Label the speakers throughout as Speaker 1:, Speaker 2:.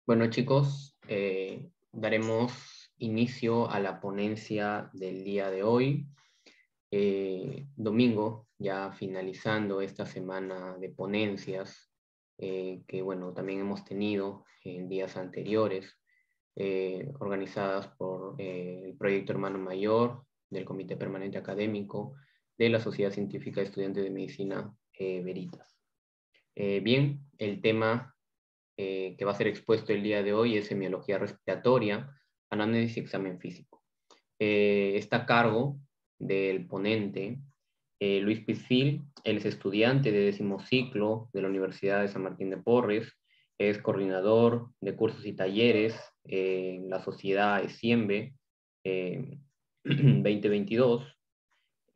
Speaker 1: Bueno, chicos, daremos inicio a la ponencia del día de hoy, domingo, ya finalizando esta semana de ponencias que, bueno, también hemos tenido en días anteriores, organizadas por el Proyecto Hermano Mayor del Comité Permanente Académico de la Sociedad Científica de Estudiantes de Medicina Veritas. Bien, el tema que va a ser expuesto el día de hoy es semiología respiratoria, anamnesis y examen físico. Está a cargo del ponente Luis Pizil. Él es estudiante de 10º ciclo de la Universidad de San Martín de Porres, es coordinador de cursos y talleres en la sociedad ESIEMBE 2022.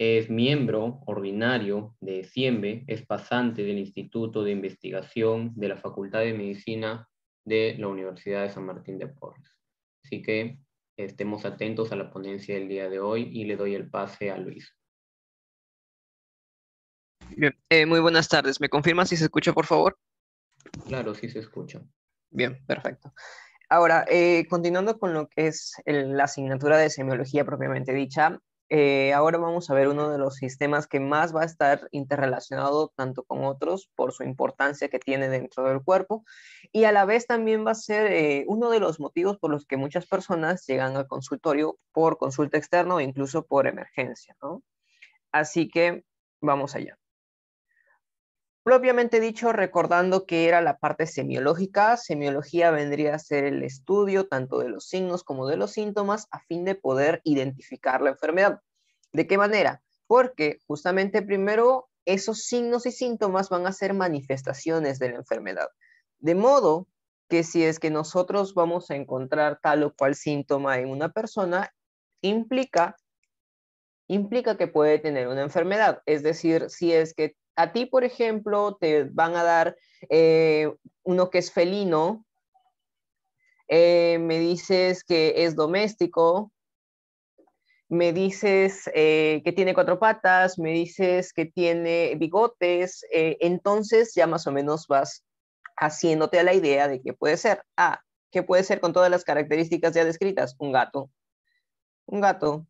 Speaker 1: Es miembro ordinario de SIEMBE, es pasante del Instituto de Investigación de la Facultad de Medicina de la Universidad de San Martín de Porres. Así que estemos atentos a la ponencia del día de hoy y le doy el pase a Luis.
Speaker 2: Bien, muy buenas tardes. ¿Me confirma si se escucha, por favor?
Speaker 1: Claro, sí se escucha.
Speaker 2: Bien, perfecto. Ahora, continuando con lo que es la asignatura de semiología propiamente dicha, ahora vamos a ver uno de los sistemas que más va a estar interrelacionado tanto con otros por su importancia que tiene dentro del cuerpo, y a la vez también va a ser uno de los motivos por los que muchas personas llegan al consultorio por consulta externa o incluso por emergencia, ¿no? Así que vamos allá. Propiamente dicho, recordando que era la parte semiológica, semiología vendría a ser el estudio tanto de los signos como de los síntomas a fin de poder identificar la enfermedad. ¿De qué manera? Porque justamente primero esos signos y síntomas van a ser manifestaciones de la enfermedad. De modo que si es que nosotros vamos a encontrar tal o cual síntoma en una persona, implica que puede tener una enfermedad. Es decir, si es que a ti, por ejemplo, te van a dar uno que es felino, me dices que es doméstico, me dices que tiene 4 patas, me dices que tiene bigotes, entonces ya más o menos vas haciéndote a la idea de qué puede ser. Ah, ¿qué puede ser con todas las características ya descritas? Un gato. Un gato.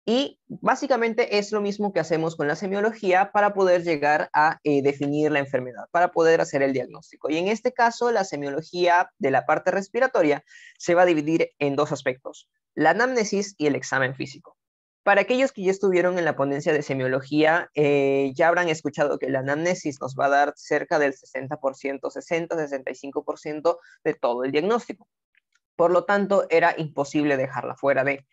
Speaker 2: Y básicamente es lo mismo que hacemos con la semiología para poder llegar a definir la enfermedad, para poder hacer el diagnóstico. Y en este caso, la semiología de la parte respiratoria se va a dividir en 2 aspectos, la anamnesis y el examen físico. Para aquellos que ya estuvieron en la ponencia de semiología, ya habrán escuchado que la anamnesis nos va a dar cerca del 60%, 60-65% de todo el diagnóstico. Por lo tanto, era imposible dejarla fuera de...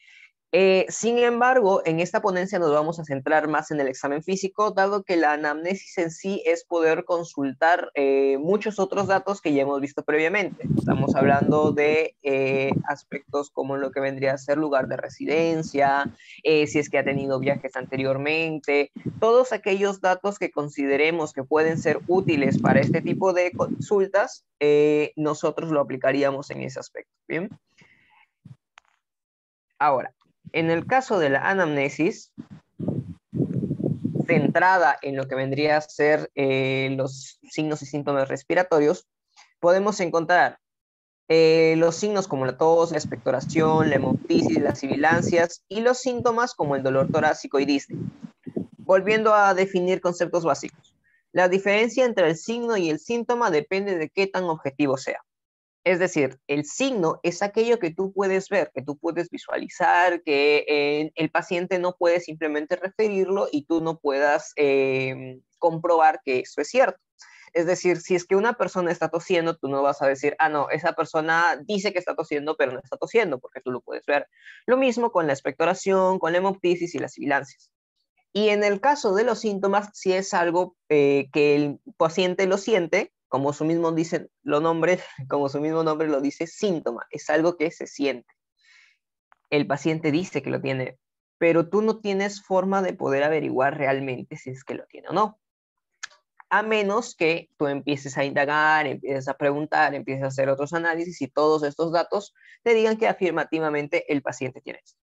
Speaker 2: Sin embargo, en esta ponencia nos vamos a centrar más en el examen físico, dado que la anamnesis en sí es poder consultar muchos otros datos que ya hemos visto previamente. Estamos hablando de aspectos como lo que vendría a ser lugar de residencia, si es que ha tenido viajes anteriormente, todos aquellos datos que consideremos que pueden ser útiles para este tipo de consultas, nosotros lo aplicaríamos en ese aspecto. ¿Bien? Ahora, en el caso de la anamnesis, centrada en lo que vendría a ser los signos y síntomas respiratorios, podemos encontrar los signos como la tos, la expectoración, la hemoptisis, las sibilancias y los síntomas como el dolor torácico y disnea. Volviendo a definir conceptos básicos. La diferencia entre el signo y el síntoma depende de qué tan objetivo sea. Es decir, el signo es aquello que tú puedes ver, que tú puedes visualizar, que el paciente no puede simplemente referirlo y tú no puedas comprobar que eso es cierto. Es decir, si es que una persona está tosiendo, tú no vas a decir, ah, no, esa persona dice que está tosiendo, pero no está tosiendo, porque tú lo puedes ver. Lo mismo con la expectoración, con la hemoptisis y las sibilancias. Y en el caso de los síntomas, si es algo que el paciente lo siente, como su mismo dice, como su mismo nombre lo dice, síntoma, es algo que se siente. El paciente dice que lo tiene, pero tú no tienes forma de poder averiguar realmente si es que lo tiene o no. A menos que tú empieces a indagar, empieces a preguntar, empieces a hacer otros análisis y todos estos datos te digan que afirmativamente el paciente tiene esto.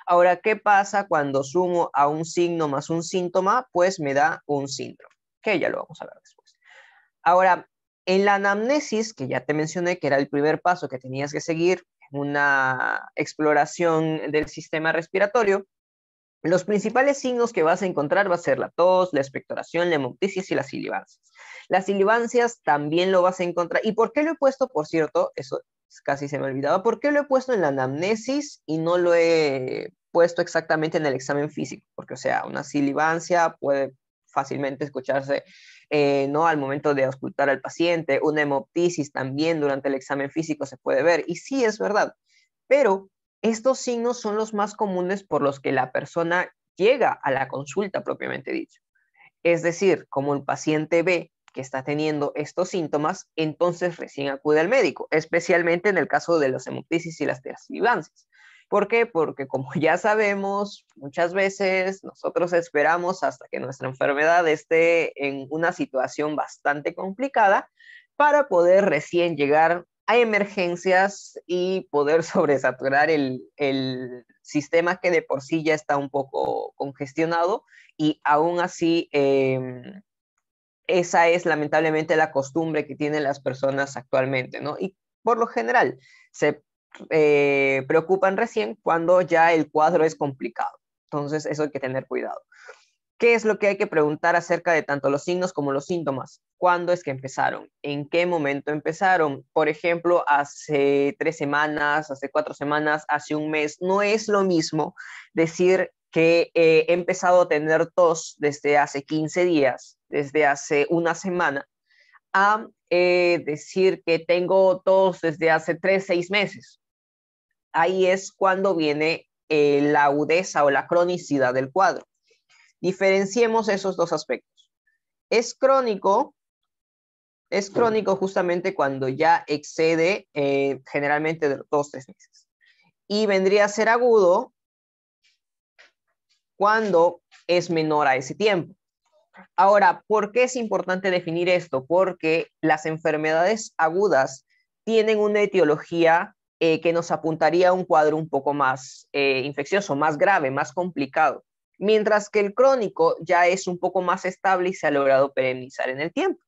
Speaker 2: Ahora, ¿qué pasa cuando sumo a un signo más un síntoma? Pues me da un síndrome, que ya lo vamos a ver después. Ahora, En la anamnesis, que ya te mencioné que era el primer paso que tenías que seguir en una exploración del sistema respiratorio, los principales signos que vas a encontrar va a ser la tos, la expectoración, la hemoptisis y las silivancias. Las silivancias también lo vas a encontrar. ¿Y por qué lo he puesto, por cierto? Eso casi se me olvidaba. ¿Por qué lo he puesto en la anamnesis y no lo he puesto exactamente en el examen físico? Porque, o sea, una silivancia puede fácilmente escucharse, ¿no? Al momento de auscultar al paciente. Una hemoptisis también durante el examen físico se puede ver. Y sí, es verdad. Pero estos signos son los más comunes por los que la persona llega a la consulta propiamente dicho. Es decir, como el paciente ve que está teniendo estos síntomas, entonces recién acude al médico, especialmente en el caso de las hemoptisis y las transivancias. ¿Por qué? Porque como ya sabemos, muchas veces nosotros esperamos hasta que nuestra enfermedad esté en una situación bastante complicada para poder recién llegar a emergencias y poder sobresaturar el sistema que de por sí ya está un poco congestionado y aún así esa es lamentablemente la costumbre que tienen las personas actualmente, ¿no? Y por lo general se preocupan recién cuando ya el cuadro es complicado. Entonces eso hay que tener cuidado. ¿Qué es lo que hay que preguntar acerca de tanto los signos como los síntomas? ¿Cuándo es que empezaron? ¿En qué momento empezaron? Por ejemplo, hace 3 semanas, hace 4 semanas, hace un mes. No es lo mismo decir que he empezado a tener tos desde hace 15 días, desde hace una semana, a decir que tengo tos desde hace 3, 6 meses. Ahí es cuando viene la agudeza o la cronicidad del cuadro. Diferenciemos esos dos aspectos. Es crónico justamente cuando ya excede generalmente de los 2, 3 meses. Y vendría a ser agudo cuando es menor a ese tiempo. Ahora, ¿por qué es importante definir esto? Porque las enfermedades agudas tienen una etiología que nos apuntaría a un cuadro un poco más infeccioso, más grave, más complicado. Mientras que el crónico ya es un poco más estable y se ha logrado perennizar en el tiempo.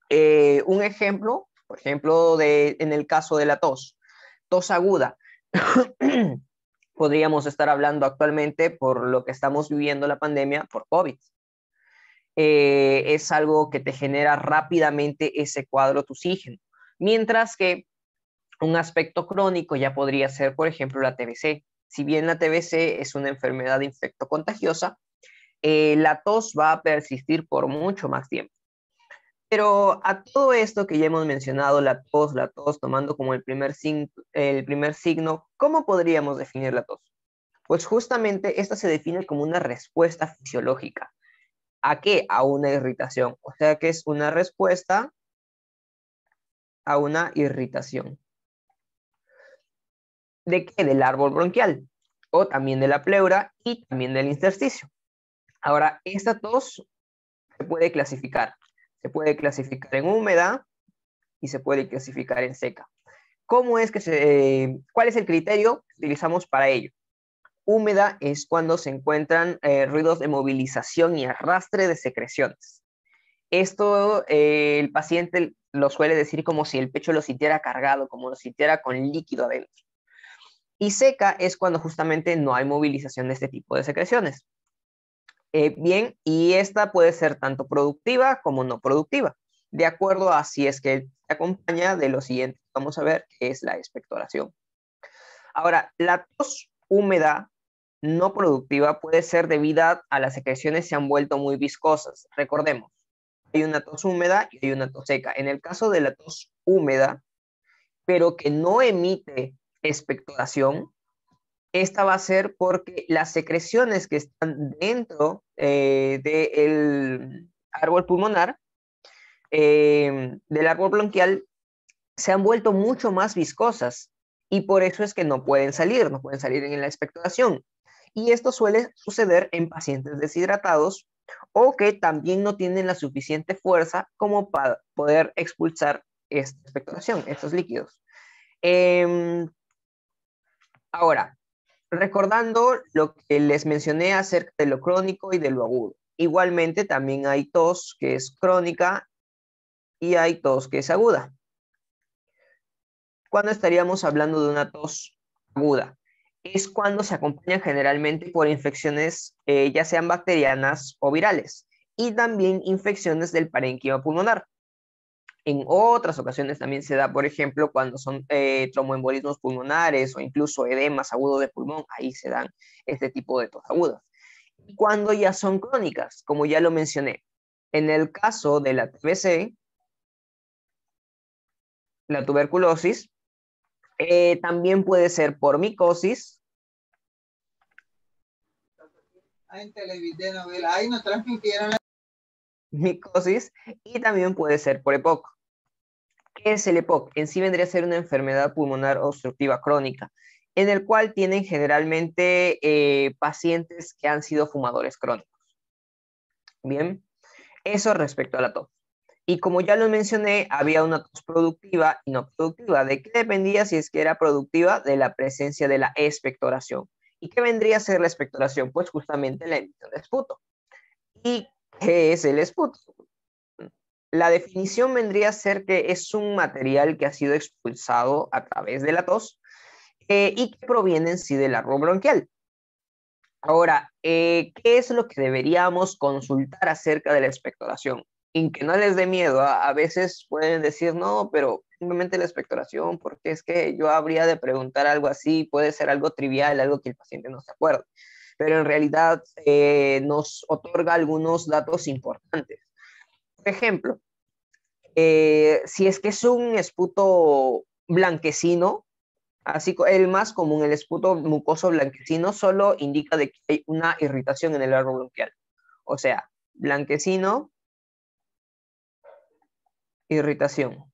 Speaker 2: Un ejemplo, por ejemplo, en el caso de la tos aguda. Podríamos estar hablando actualmente por lo que estamos viviendo la pandemia por COVID. Es algo que te genera rápidamente ese cuadro tusígeno. Mientras que un aspecto crónico ya podría ser, por ejemplo, la TBC. Si bien la TBC es una enfermedad infectocontagiosa, la tos va a persistir por mucho más tiempo. Pero a todo esto que ya hemos mencionado, la tos tomando como el primer signo, ¿cómo podríamos definir la tos? Pues justamente esta se define como una respuesta fisiológica. ¿A qué? A una irritación. O sea que es una respuesta a una irritación. ¿De qué? Del árbol bronquial, o también de la pleura y también del intersticio. Ahora, esta tos se puede clasificar. Se puede clasificar en húmeda y se puede clasificar en seca. ¿Cuál es el criterio que utilizamos para ello? Húmeda es cuando se encuentran ruidos de movilización y arrastre de secreciones. Esto el paciente lo suele decir como si el pecho lo sintiera cargado, como lo sintiera con líquido adentro. Y seca es cuando justamente no hay movilización de este tipo de secreciones. Bien, y esta puede ser tanto productiva como no productiva, de acuerdo a si es que se acompaña de lo siguiente que vamos a ver, que es la expectoración. Ahora, la tos húmeda no productiva puede ser debida a las secreciones se han vuelto muy viscosas. Recordemos, hay una tos húmeda y hay una tos seca. En el caso de la tos húmeda, pero que no emite expectoración, esta va a ser porque las secreciones que están dentro del árbol pulmonar, del árbol bronquial, se han vuelto mucho más viscosas y por eso es que no pueden salir en la expectoración. Y esto suele suceder en pacientes deshidratados o que también no tienen la suficiente fuerza como para poder expulsar esta expectoración, estos líquidos. Ahora, recordando lo que les mencioné acerca de lo crónico y de lo agudo. Igualmente también hay tos que es crónica y hay tos que es aguda. ¿Cuándo estaríamos hablando de una tos aguda? Es cuando se acompaña generalmente por infecciones ya sean bacterianas o virales y también infecciones del parénquima pulmonar. En otras ocasiones también se da, por ejemplo, cuando son tromboembolismos pulmonares o incluso edemas agudos de pulmón, ahí se dan este tipo de tos agudas. Y cuando ya son crónicas, como ya lo mencioné, en el caso de la TBC, la tuberculosis, también puede ser por micosis.
Speaker 3: En televidenovelas, ahí nos transmitieron
Speaker 2: Micosis, y también puede ser por EPOC. ¿Qué es el EPOC? En sí vendría a ser una enfermedad pulmonar obstructiva crónica, en el cual tienen generalmente pacientes que han sido fumadores crónicos. Bien, eso respecto a la tos. Y como ya lo mencioné, había una tos productiva y no productiva. ¿De qué dependía si es que era productiva? De la presencia de la expectoración. ¿Y qué vendría a ser la expectoración? Pues justamente la emisión de esputo. ¿Y qué es el esputo? La definición vendría a ser que es un material que ha sido expulsado a través de la tos y que proviene en sí del árbol bronquial. Ahora, ¿qué es lo que deberíamos consultar acerca de la expectoración? Y que no les dé miedo. A veces pueden decir, no, pero simplemente la expectoración, porque es que yo habría de preguntar algo así, puede ser algo trivial, algo que el paciente no se acuerde. Pero en realidad nos otorga algunos datos importantes. Por ejemplo, si es que es un esputo blanquecino, así el más común, el esputo mucoso blanquecino, solo indica de que hay una irritación en el árbol bronquial. O sea, blanquecino, irritación.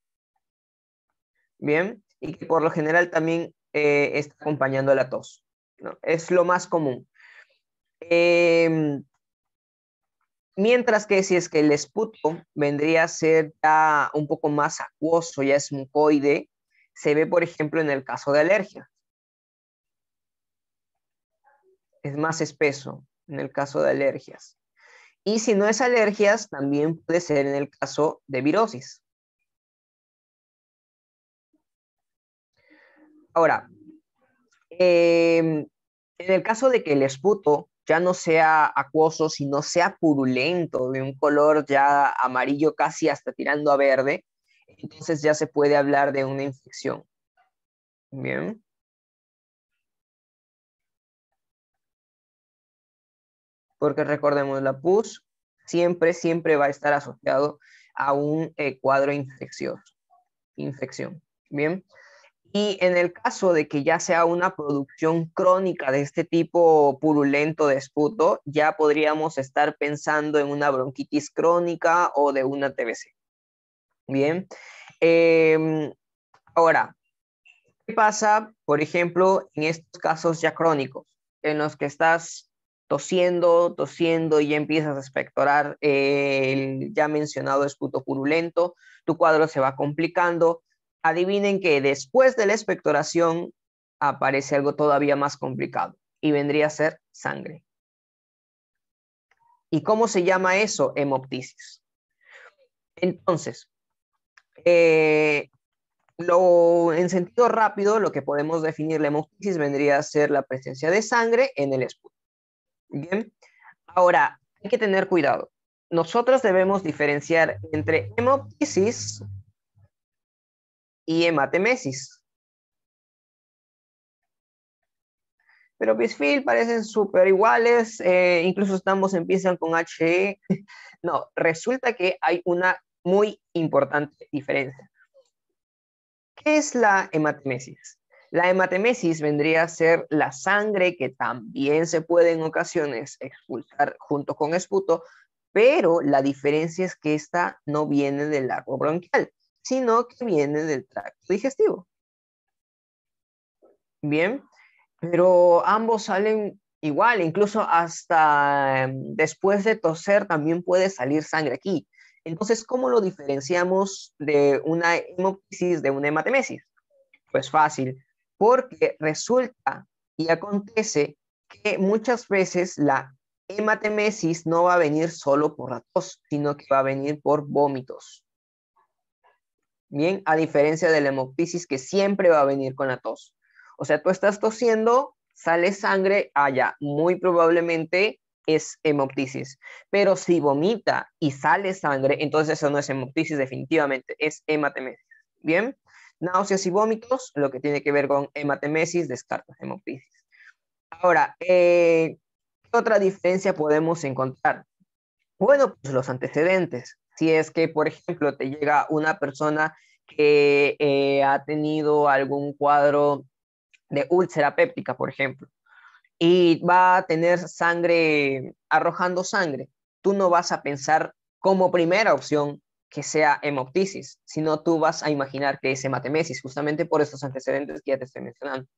Speaker 2: Bien, y que por lo general también está acompañando a la tos, ¿no? Es lo más común. Mientras que si es que el esputo vendría a ser ya un poco más acuoso, ya es mucoide, se ve, por ejemplo, en el caso de alergia. Es más espeso en el caso de alergias. Y si no es alergias, también puede ser en el caso de virosis. Ahora, en el caso de que el esputo ya no sea acuoso, sino sea purulento, de un color ya amarillo casi hasta tirando a verde, entonces ya se puede hablar de una infección. Bien. Porque recordemos, la pus siempre va a estar asociado a un cuadro infeccioso. Infección. Bien. Y en el caso de que ya sea una producción crónica de este tipo purulento de esputo, ya podríamos estar pensando en una bronquitis crónica o de una TBC. Bien. Ahora, ¿qué pasa, por ejemplo, en estos casos ya crónicos, en los que estás tosiendo y ya empiezas a expectorar el ya mencionado esputo purulento, tu cuadro se va complicando? Adivinen que después de la expectoración aparece algo todavía más complicado y vendría a ser sangre. ¿Y cómo se llama eso? Hemoptisis. Entonces, en sentido rápido, lo que podemos definir la hemoptisis vendría a ser la presencia de sangre en el esputo. Bien, ahora hay que tener cuidado. Nosotros debemos diferenciar entre hemoptisis y hematemesis. Pero Bisfil parecen súper iguales, incluso ambos empiezan con HE. No, resulta que hay una muy importante diferencia. ¿Qué es la hematemesis? La hematemesis vendría a ser la sangre que también se puede en ocasiones expulsar junto con esputo, pero la diferencia es que esta no viene del arco bronquial, sino que viene del tracto digestivo. Bien, pero ambos salen igual, incluso hasta después de toser también puede salir sangre aquí. Entonces, ¿cómo lo diferenciamos de una hemoptisis de una hematemesis? Pues fácil, porque resulta y acontece que muchas veces la hematemesis no va a venir solo por la tos, sino que va a venir por vómitos. Bien, a diferencia de la hemoptisis que siempre va a venir con la tos. O sea, tú estás tosiendo, sale sangre, allá, muy probablemente es hemoptisis. Pero si vomita y sale sangre, entonces eso no es hemoptisis definitivamente, es hematemesis. Bien, náuseas y vómitos, lo que tiene que ver con hematemesis, descartas hemoptisis. Ahora, ¿qué otra diferencia podemos encontrar? Bueno, pues los antecedentes. Si es que, por ejemplo, te llega una persona que ha tenido algún cuadro de úlcera péptica, por ejemplo, y va a tener sangre, arrojando sangre, tú no vas a pensar como primera opción que sea hemoptisis, sino tú vas a imaginar que es hematemesis, justamente por esos antecedentes que ya te estoy mencionando.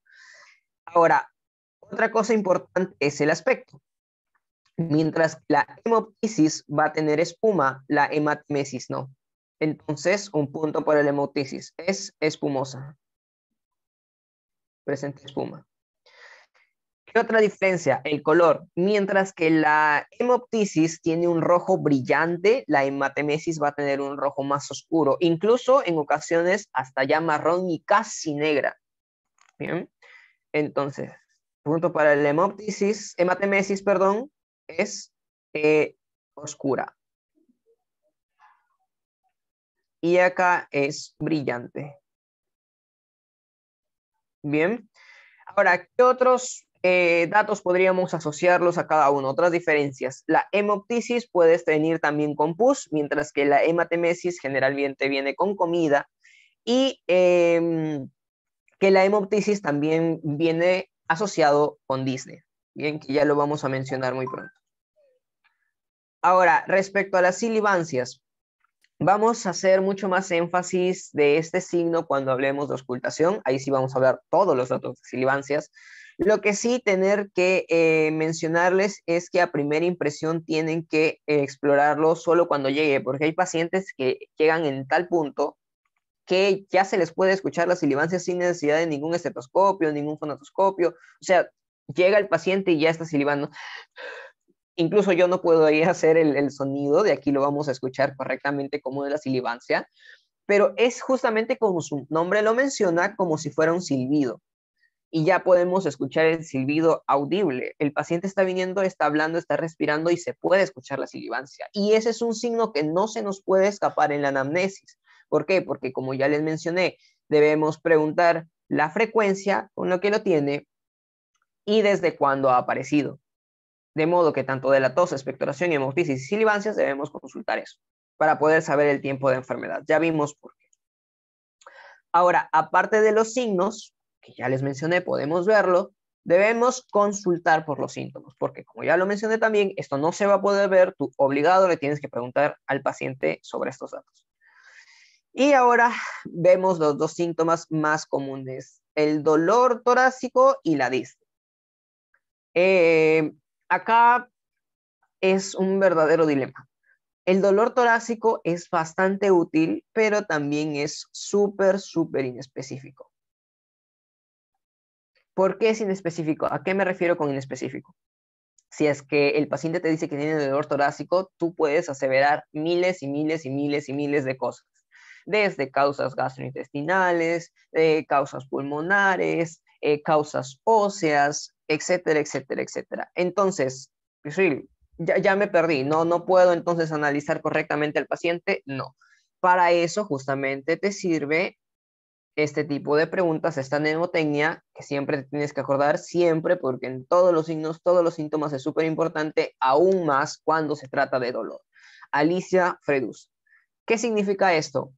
Speaker 2: Ahora, otra cosa importante es el aspecto. Mientras la hemoptisis va a tener espuma, la hematemesis no. Entonces, un punto para la hemoptisis. Es espumosa. Presenta espuma. ¿Qué otra diferencia? El color. Mientras que la hemoptisis tiene un rojo brillante, la hematemesis va a tener un rojo más oscuro, incluso en ocasiones hasta ya marrón y casi negra. Bien. Entonces, punto para la hematemesis, perdón, es oscura. Y acá es brillante. Bien. Ahora, ¿qué otros datos podríamos asociarlos a cada uno? Otras diferencias. La hemoptisis puede venir también con pus, mientras que la hematemesis generalmente viene con comida. Y que la hemoptisis también viene asociado con Disney. Bien, que ya lo vamos a mencionar muy pronto. Ahora, respecto a las silibancias, vamos a hacer mucho más énfasis de este signo cuando hablemos de auscultación. Ahí sí vamos a hablar todos los datos de silibancias. Lo que sí tener que mencionarles es que a primera impresión tienen que explorarlo solo cuando llegue, porque hay pacientes que llegan en tal punto que ya se les puede escuchar las silibancias sin necesidad de ningún estetoscopio, ningún fonatoscopio. O sea, llega el paciente y ya está silibando. Incluso yo no puedo ir a hacer el sonido, de aquí lo vamos a escuchar correctamente como de la silibancia, pero es justamente como su nombre lo menciona, como si fuera un silbido. Y ya podemos escuchar el silbido audible. El paciente está viniendo, está hablando, está respirando y se puede escuchar la silibancia. Y ese es un signo que no se nos puede escapar en la anamnesis. ¿Por qué? Porque como ya les mencioné, debemos preguntar la frecuencia con lo que lo tiene y desde cuándo ha aparecido. De modo que tanto de la tos, expectoración, hemoptisis y silibancias debemos consultar eso para poder saber el tiempo de enfermedad. Ya vimos por qué. Ahora, aparte de los signos, que ya les mencioné, podemos verlo, debemos consultar por los síntomas, porque como ya lo mencioné también, esto no se va a poder ver, tú obligado le tienes que preguntar al paciente sobre estos datos. Y ahora vemos los dos síntomas más comunes, el dolor torácico y la disnea. Acá es un verdadero dilema. El dolor torácico es bastante útil, pero también es súper inespecífico. ¿Por qué es inespecífico? ¿A qué me refiero con inespecífico? Si es que el paciente te dice que tiene dolor torácico, tú puedes aseverar miles y miles y miles y miles de cosas. Desde causas gastrointestinales, causas pulmonares, causas óseas, etcétera, etcétera, etcétera. Entonces, sí, ya me perdí. No puedo entonces analizar correctamente al paciente. No. Para eso justamente te sirve este tipo de preguntas, esta mnemotecnia, que siempre te tienes que acordar, siempre, porque en todos los signos, todos los síntomas es súper importante, aún más cuando se trata de dolor. Alicia Fredus. ¿Qué significa esto?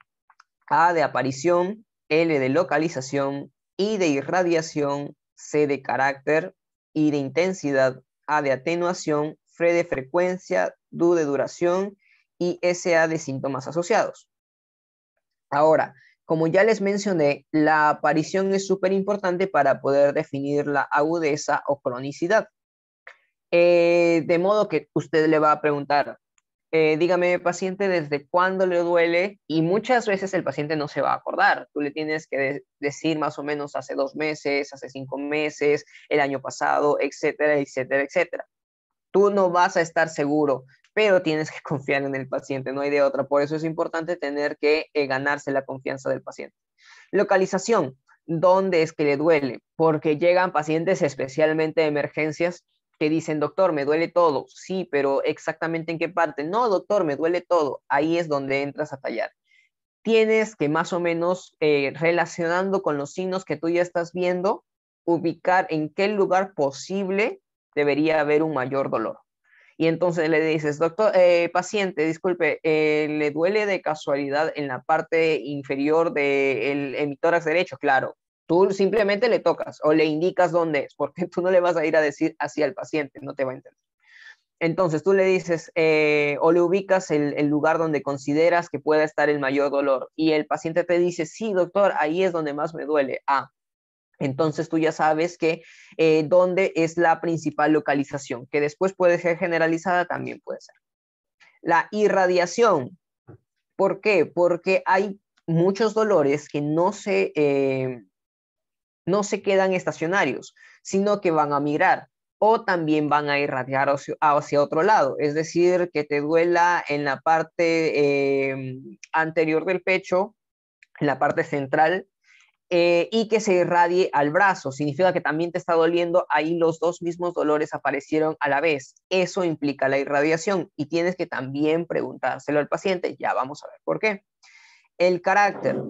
Speaker 2: A de aparición, L de localización, I de irradiación, C de carácter, I de intensidad, A de atenuación, F de frecuencia, DU de duración y SA de síntomas asociados. Ahora, como ya les mencioné, la aparición es súper importante para poder definir la agudeza o cronicidad. De modo que usted le va a preguntar, dígame, paciente, ¿desde cuándo le duele? Y muchas veces el paciente no se va a acordar. Tú le tienes que decir más o menos hace 2 meses, hace 5 meses, el año pasado, etcétera, etcétera, etcétera. Tú no vas a estar seguro, pero tienes que confiar en el paciente, no hay de otra. Por eso es importante tener que ganarse la confianza del paciente. Localización, ¿dónde es que le duele? Porque llegan pacientes especialmente de emergencias que dicen, doctor, me duele todo. Sí, pero exactamente en qué parte. No, doctor, me duele todo. Ahí es donde entras a tallar. Tienes que más o menos, relacionando con los signos que tú ya estás viendo, ubicar en qué lugar posible debería haber un mayor dolor. Y entonces le dices, doctor, paciente, disculpe, ¿le duele de casualidad en la parte inferior del hemitórax derecho? Claro, tú simplemente le tocas o le indicas dónde es, porque tú no le vas a ir a decir así al paciente, no te va a entender. Entonces tú le dices o le ubicas el lugar donde consideras que pueda estar el mayor dolor y el paciente te dice, sí, doctor, ahí es donde más me duele. Ah, entonces tú ya sabes que dónde es la principal localización, que después puede ser generalizada, también puede ser. La irradiación. ¿Por qué? Porque hay muchos dolores que no se quedan estacionarios, sino que van a migrar o también van a irradiar hacia otro lado. Es decir, que te duela en la parte anterior del pecho, en la parte central, y que se irradie al brazo. Significa que también te está doliendo, ahí los dos mismos dolores aparecieron a la vez. Eso implica la irradiación y tienes que también preguntárselo al paciente. Ya vamos a ver por qué. El carácter,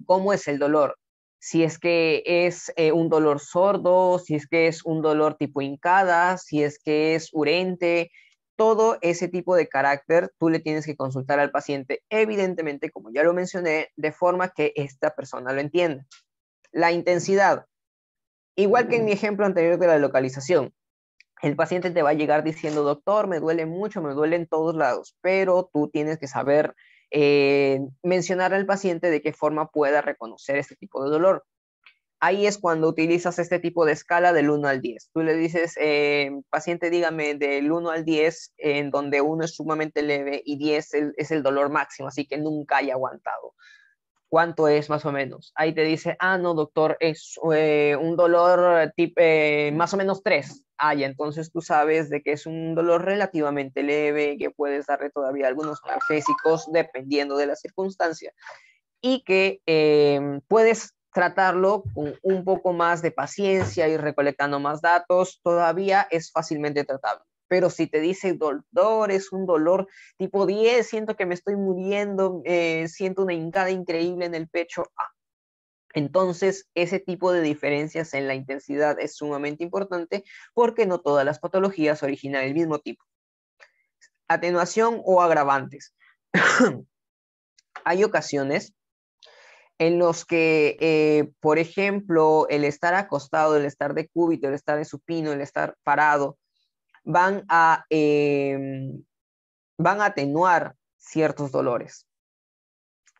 Speaker 2: ¿cómo es el dolor? Si es que es un dolor sordo, si es que es un dolor tipo hincada, si es que es urente, todo ese tipo de carácter tú le tienes que consultar al paciente, evidentemente, como ya lo mencioné, de forma que esta persona lo entienda. La intensidad, igual que en mi ejemplo anterior de la localización, el paciente te va a llegar diciendo, doctor, me duele mucho, me duele en todos lados, pero tú tienes que saber mencionar al paciente de qué forma pueda reconocer este tipo de dolor. Ahí es cuando utilizas este tipo de escala del 1 al 10. Tú le dices, paciente, dígame del 1 al 10, en donde 1 es sumamente leve y 10 es el dolor máximo, así que nunca haya aguantado. ¿Cuánto es más o menos? Ahí te dice, ah, no, doctor, es un dolor tipo, más o menos 3. Ah, ya, entonces tú sabes de que es un dolor relativamente leve, que puedes darle todavía algunos analgésicos dependiendo de la circunstancia y que puedes tratarlo con un poco más de paciencia y recolectando más datos, todavía es fácilmente tratable. Pero si te dice dolor, es un dolor tipo 10, siento que me estoy muriendo, siento una hincada increíble en el pecho, entonces ese tipo de diferencias en la intensidad es sumamente importante porque no todas las patologías originan el mismo tipo. Atenuación o agravantes. Hay ocasiones en los que, por ejemplo, el estar acostado, el estar de cúbito, el estar de supino, el estar parado, van a atenuar ciertos dolores.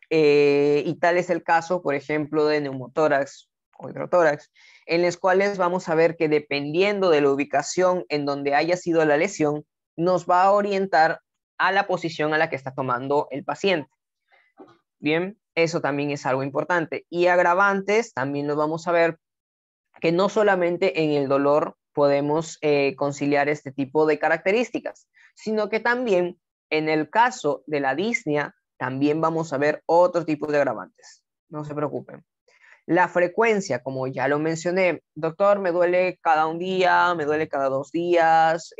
Speaker 2: Y tal es el caso, por ejemplo, de neumotórax o hidrotórax, en los cuales vamos a ver que dependiendo de la ubicación en donde haya sido la lesión, nos va a orientar a la posición a la que está tomando el paciente. Bien, eso también es algo importante. Y agravantes, también lo vamos a ver, que no solamente en el dolor podemos conciliar este tipo de características, sino que también en el caso de la disnea, también vamos a ver otro tipo de agravantes. No se preocupen. La frecuencia, como ya lo mencioné, doctor, me duele cada un día, me duele cada 2 días,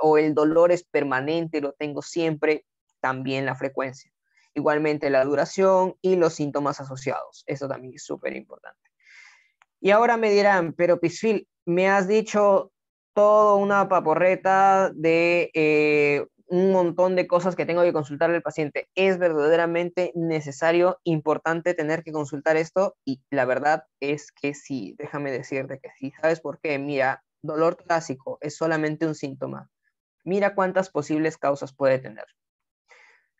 Speaker 2: o el dolor es permanente, lo tengo siempre, también la frecuencia. Igualmente la duración y los síntomas asociados. Eso también es súper importante. Y ahora me dirán, pero Pisfil, me has dicho toda una paporreta de un montón de cosas que tengo que consultarle al paciente. ¿Es verdaderamente necesario, importante tener que consultar esto? Y la verdad es que sí, déjame decirte que sí. ¿Sabes por qué? Mira, dolor torácico es solamente un síntoma. Mira cuántas posibles causas puede tener.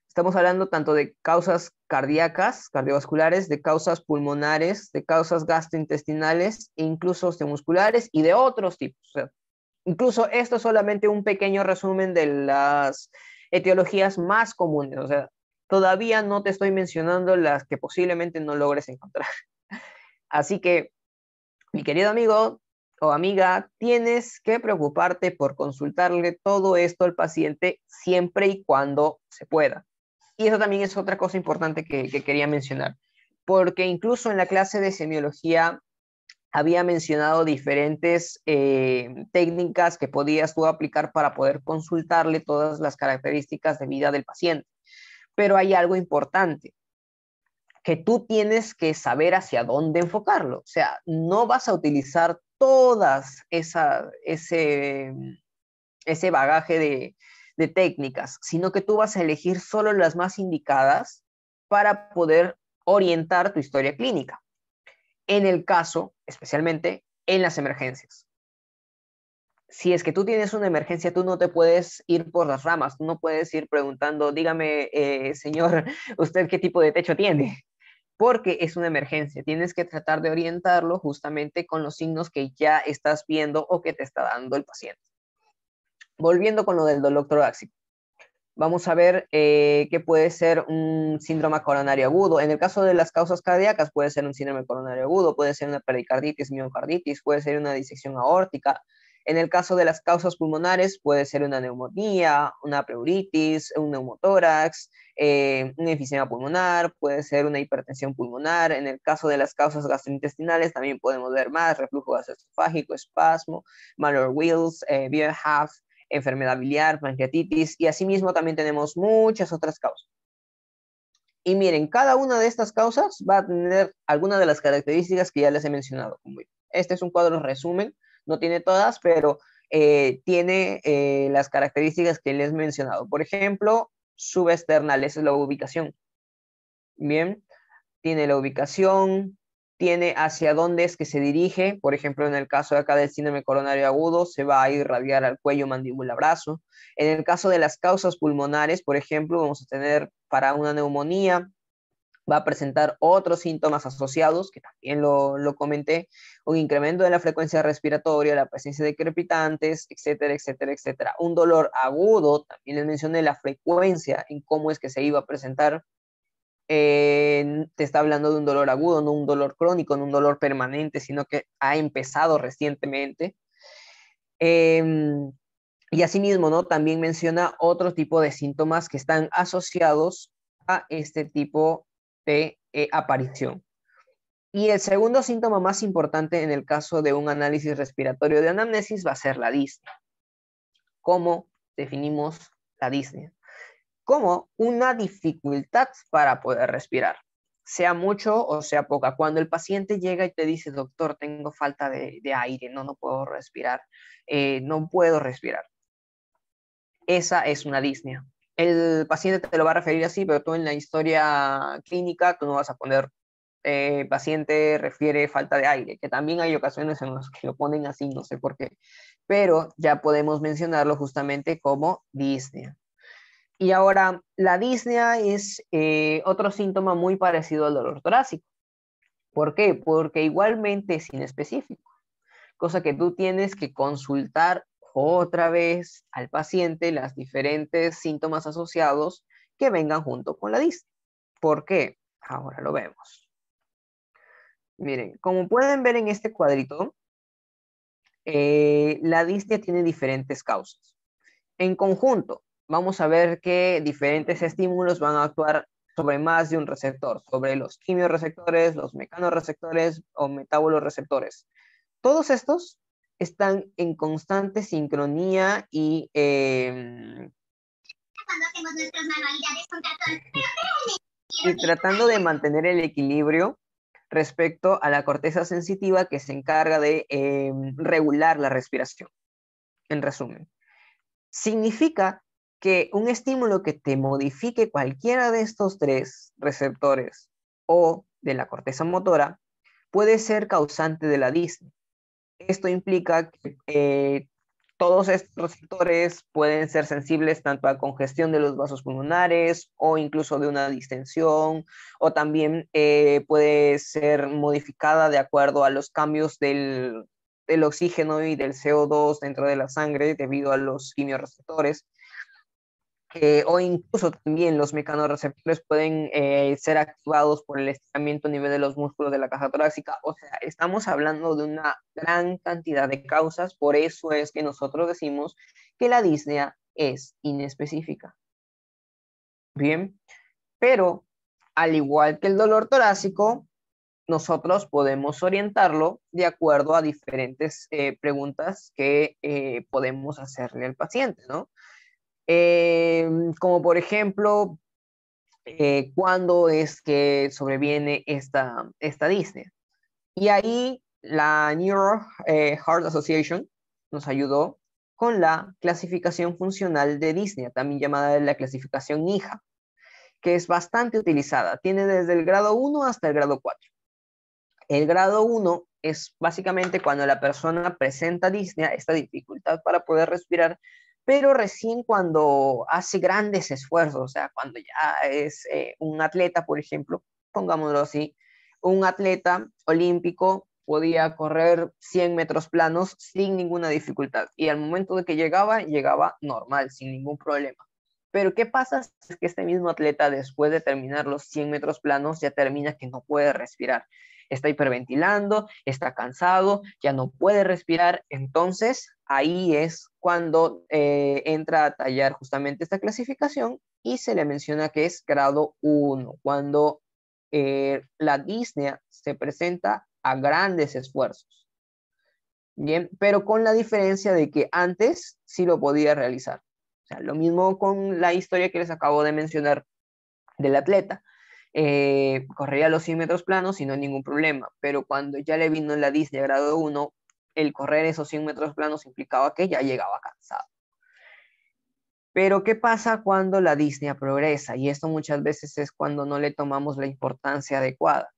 Speaker 2: Estamos hablando tanto de causas cardíacas, cardiovasculares, de causas pulmonares, de causas gastrointestinales, e incluso osteomusculares y de otros tipos. O sea, incluso esto es solamente un pequeño resumen de las etiologías más comunes. O sea, todavía no te estoy mencionando las que posiblemente no logres encontrar. Así que, mi querido amigo, o amiga, tienes que preocuparte por consultarle todo esto al paciente siempre y cuando se pueda. Y eso también es otra cosa importante que quería mencionar, porque incluso en la clase de semiología había mencionado diferentes técnicas que podías tú aplicar para poder consultarle todas las características de vida del paciente. Pero hay algo importante, que tú tienes que saber hacia dónde enfocarlo. O sea, no vas a utilizar todas ese bagaje de técnicas, sino que tú vas a elegir solo las más indicadas para poder orientar tu historia clínica. En el caso, especialmente en las emergencias. Si es que tú tienes una emergencia, tú no te puedes ir por las ramas, tú no puedes ir preguntando, dígame, señor, ¿usted qué tipo de techo tiene? Porque es una emergencia. Tienes que tratar de orientarlo justamente con los signos que ya estás viendo o que te está dando el paciente. Volviendo con lo del dolor torácico. Vamos a ver qué puede ser un síndrome coronario agudo. En el caso de las causas cardíacas, puede ser un síndrome coronario agudo, puede ser una pericarditis, miocarditis, puede ser una disección aórtica. En el caso de las causas pulmonares, puede ser una neumonía, una pleuritis, un neumotórax, un enfisema pulmonar, puede ser una hipertensión pulmonar. En el caso de las causas gastrointestinales, también podemos ver más reflujo gastroesofágico, espasmo, Malheur-Wills, Bierhaft, enfermedad biliar, pancreatitis, y asimismo también tenemos muchas otras causas. Y miren, cada una de estas causas va a tener alguna de las características que ya les he mencionado. Este es un cuadro resumen, no tiene todas, pero tiene las características que les he mencionado. Por ejemplo, subesternal, esa es la ubicación. Bien, tiene la ubicación, tiene hacia dónde es que se dirige. Por ejemplo, en el caso de acá del síndrome coronario agudo, se va a irradiar al cuello, mandíbula, brazo. En el caso de las causas pulmonares, por ejemplo, vamos a tener para una neumonía, va a presentar otros síntomas asociados, que también lo comenté, un incremento de la frecuencia respiratoria, la presencia de crepitantes, etcétera, etcétera, etcétera. Un dolor agudo, también les mencioné la frecuencia en cómo es que se iba a presentar. Te está hablando de un dolor agudo, no un dolor crónico, no un dolor permanente, sino que ha empezado recientemente. Y asimismo, ¿no? También menciona otro tipo de síntomas que están asociados a este tipo de aparición. Y el segundo síntoma más importante en el caso de un análisis respiratorio de anamnesis va a ser la disnea. ¿Cómo definimos la disnea? Como una dificultad para poder respirar, sea mucho o sea poca. Cuando el paciente llega y te dice, doctor, tengo falta de aire, no puedo respirar, no puedo respirar. Esa es una disnea. El paciente te lo va a referir así, pero tú en la historia clínica, tú no vas a poner paciente refiere falta de aire, que también hay ocasiones en las que lo ponen así, no sé por qué, pero ya podemos mencionarlo justamente como disnea. Y ahora, la disnea es otro síntoma muy parecido al dolor torácico. ¿Por qué? Porque igualmente es inespecífico, cosa que tú tienes que consultar otra vez al paciente las diferentes síntomas asociados que vengan junto con la disnea. ¿Por qué? Ahora lo vemos. Miren, como pueden ver en este cuadrito, la disnea tiene diferentes causas. En conjunto, vamos a ver que diferentes estímulos van a actuar sobre más de un receptor, sobre los quimioreceptores, los mecanorreceptores o metaboloreceptores. Todos estos están en constante sincronía y tratando de mantener el equilibrio respecto a la corteza sensitiva que se encarga de regular la respiración. En resumen, significa que un estímulo que te modifique cualquiera de estos tres receptores o de la corteza motora puede ser causante de la disnea. Esto implica que todos estos receptores pueden ser sensibles tanto a congestión de los vasos pulmonares o incluso de una distensión, o también puede ser modificada de acuerdo a los cambios del oxígeno y del CO2 dentro de la sangre debido a los quimioreceptores. o incluso también los mecanorreceptores pueden ser activados por el estiramiento a nivel de los músculos de la caja torácica. O sea, estamos hablando de una gran cantidad de causas, por eso es que nosotros decimos que la disnea es inespecífica. Bien, pero al igual que el dolor torácico, nosotros podemos orientarlo de acuerdo a diferentes preguntas que podemos hacerle al paciente, ¿no? Como por ejemplo, ¿cuándo es que sobreviene esta disnea? Y ahí la Neuro Heart Association nos ayudó con la clasificación funcional de disnea, también llamada la clasificación NIHA, que es bastante utilizada. Tiene desde el grado 1 hasta el grado 4. El grado 1 es básicamente cuando la persona presenta disnea, esta dificultad para poder respirar, pero recién cuando hace grandes esfuerzos, o sea, cuando ya es un atleta, por ejemplo, pongámoslo así, un atleta olímpico podía correr 100 metros planos sin ninguna dificultad y al momento de que llegaba normal, sin ningún problema. Pero ¿qué pasa si es que este mismo atleta después de terminar los 100 metros planos ya termina que no puede respirar? Está hiperventilando, está cansado, ya no puede respirar. Entonces, ahí es cuando entra a tallar justamente esta clasificación y se le menciona que es grado 1, cuando la disnea se presenta a grandes esfuerzos. Bien, pero con la diferencia de que antes sí lo podía realizar. O sea, lo mismo con la historia que les acabo de mencionar del atleta. Corría los 100 metros planos y no hay ningún problema, pero cuando ya le vino la disnea grado 1, el correr esos 100 metros planos implicaba que ya llegaba cansado. Pero ¿qué pasa cuando la disnea progresa? Y esto muchas veces es cuando no le tomamos la importancia adecuada.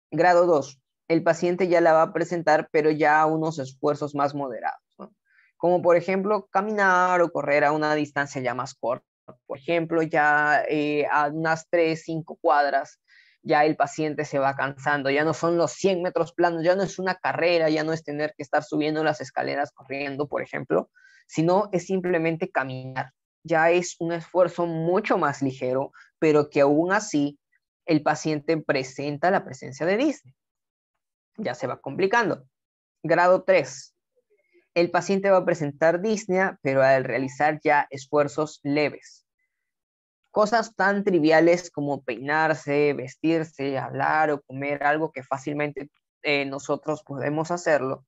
Speaker 2: Grado 2, el paciente ya la va a presentar, pero ya a unos esfuerzos más moderados, ¿no? Como por ejemplo caminar o correr a una distancia ya más corta. Por ejemplo, ya a unas 3, 5 cuadras, ya el paciente se va cansando, ya no son los 100 metros planos, ya no es una carrera, ya no es tener que estar subiendo las escaleras corriendo, por ejemplo, sino es simplemente caminar. Ya es un esfuerzo mucho más ligero, pero que aún así el paciente presenta la presencia de disnea. Ya se va complicando. Grado 3. El paciente va a presentar disnea, pero al realizar ya esfuerzos leves. Cosas tan triviales como peinarse, vestirse, hablar o comer algo que fácilmente nosotros podemos hacerlo.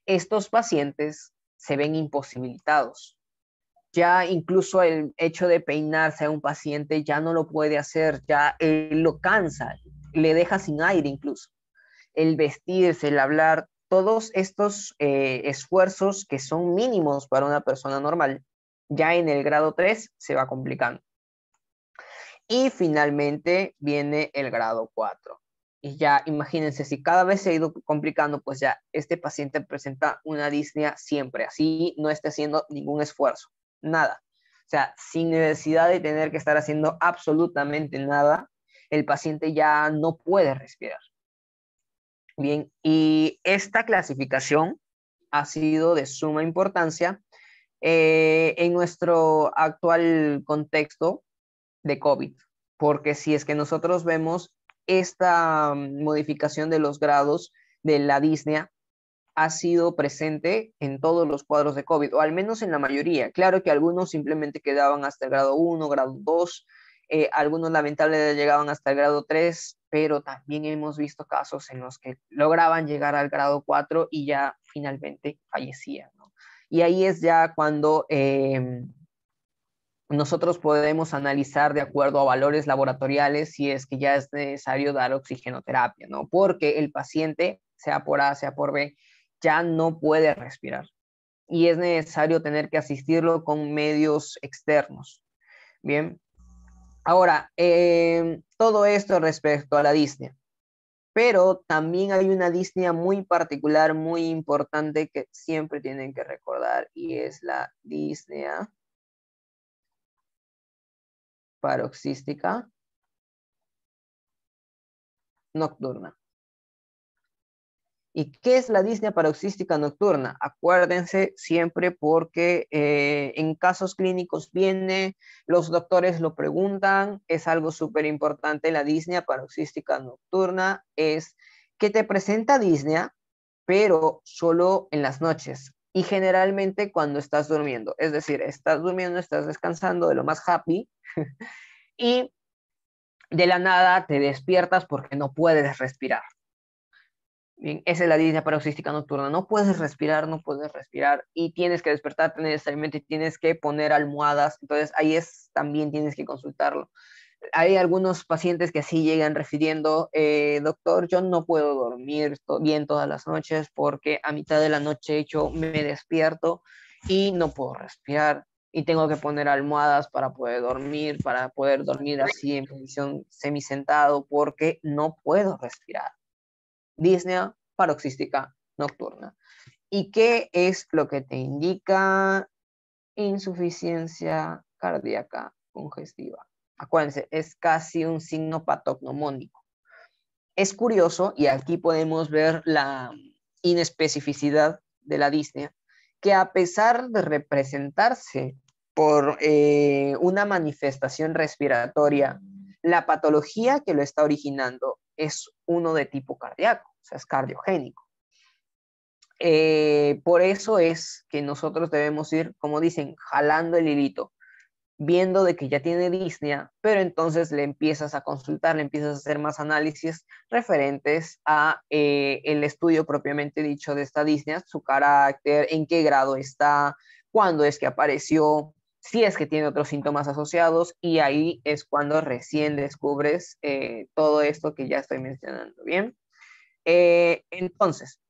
Speaker 2: Estos pacientes se ven imposibilitados. Ya incluso el hecho de peinarse a un paciente ya no lo puede hacer, ya lo cansa, le deja sin aire incluso. El vestirse, el hablar, todos estos esfuerzos que son mínimos para una persona normal, ya en el grado 3 se va complicando. Y finalmente viene el grado 4. Y ya imagínense, si cada vez se ha ido complicando, pues ya este paciente presenta una disnea siempre, así no esté haciendo ningún esfuerzo, nada. O sea, sin necesidad de tener que estar haciendo absolutamente nada, el paciente ya no puede respirar. Bien, y esta clasificación ha sido de suma importancia en nuestro actual contexto de COVID, porque si es que nosotros vemos esta modificación de los grados de la disnea ha sido presente en todos los cuadros de COVID, o al menos en la mayoría. Claro que algunos simplemente quedaban hasta el grado 1, grado 2, algunos lamentablemente llegaban hasta el grado 3, pero también hemos visto casos en los que lograban llegar al grado 4 y ya finalmente fallecían, ¿no? Y ahí es ya cuando nosotros podemos analizar de acuerdo a valores laboratoriales si es que ya es necesario dar oxigenoterapia, ¿no? Porque el paciente, sea por A, sea por B, ya no puede respirar y es necesario tener que asistirlo con medios externos. Bien, ahora, todo esto respecto a la disnea, pero también hay una disnea muy particular, muy importante que siempre tienen que recordar y es la disnea paroxística nocturna. ¿Y qué es la disnea paroxística nocturna? Acuérdense siempre porque en casos clínicos viene, los doctores lo preguntan, es algo súper importante. La disnea paroxística nocturna es que te presenta disnea, pero solo en las noches y generalmente cuando estás durmiendo. Es decir, estás durmiendo, estás descansando de lo más happy y de la nada te despiertas porque no puedes respirar. Bien, esa es la disnea paroxística nocturna. No puedes respirar y tienes que despertarte necesariamente, tienes que poner almohadas. Entonces ahí también tienes que consultarlo. Hay algunos pacientes que así llegan refiriendo, doctor, yo no puedo dormir bien todas las noches porque a mitad de la noche yo me despierto y no puedo respirar y tengo que poner almohadas para poder dormir así en posición semisentado porque no puedo respirar. Disnea paroxística nocturna. ¿Y qué es lo que te indica? Insuficiencia cardíaca congestiva. Acuérdense, es casi un signo patognomónico. Es curioso, y aquí podemos ver la inespecificidad de la disnea, que a pesar de representarse por una manifestación respiratoria, la patología que lo está originando es uno de tipo cardíaco, o sea, es cardiogénico. Por eso es que nosotros debemos ir, como dicen, jalando el hilito, viendo de que ya tiene disnea, pero entonces le empiezas a consultar, le empiezas a hacer más análisis referentes a el estudio propiamente dicho de esta disnea, su carácter, en qué grado está, cuándo es que apareció, si es que tiene otros síntomas asociados, y ahí es cuando recién descubres todo esto que ya estoy mencionando. Bien, entonces,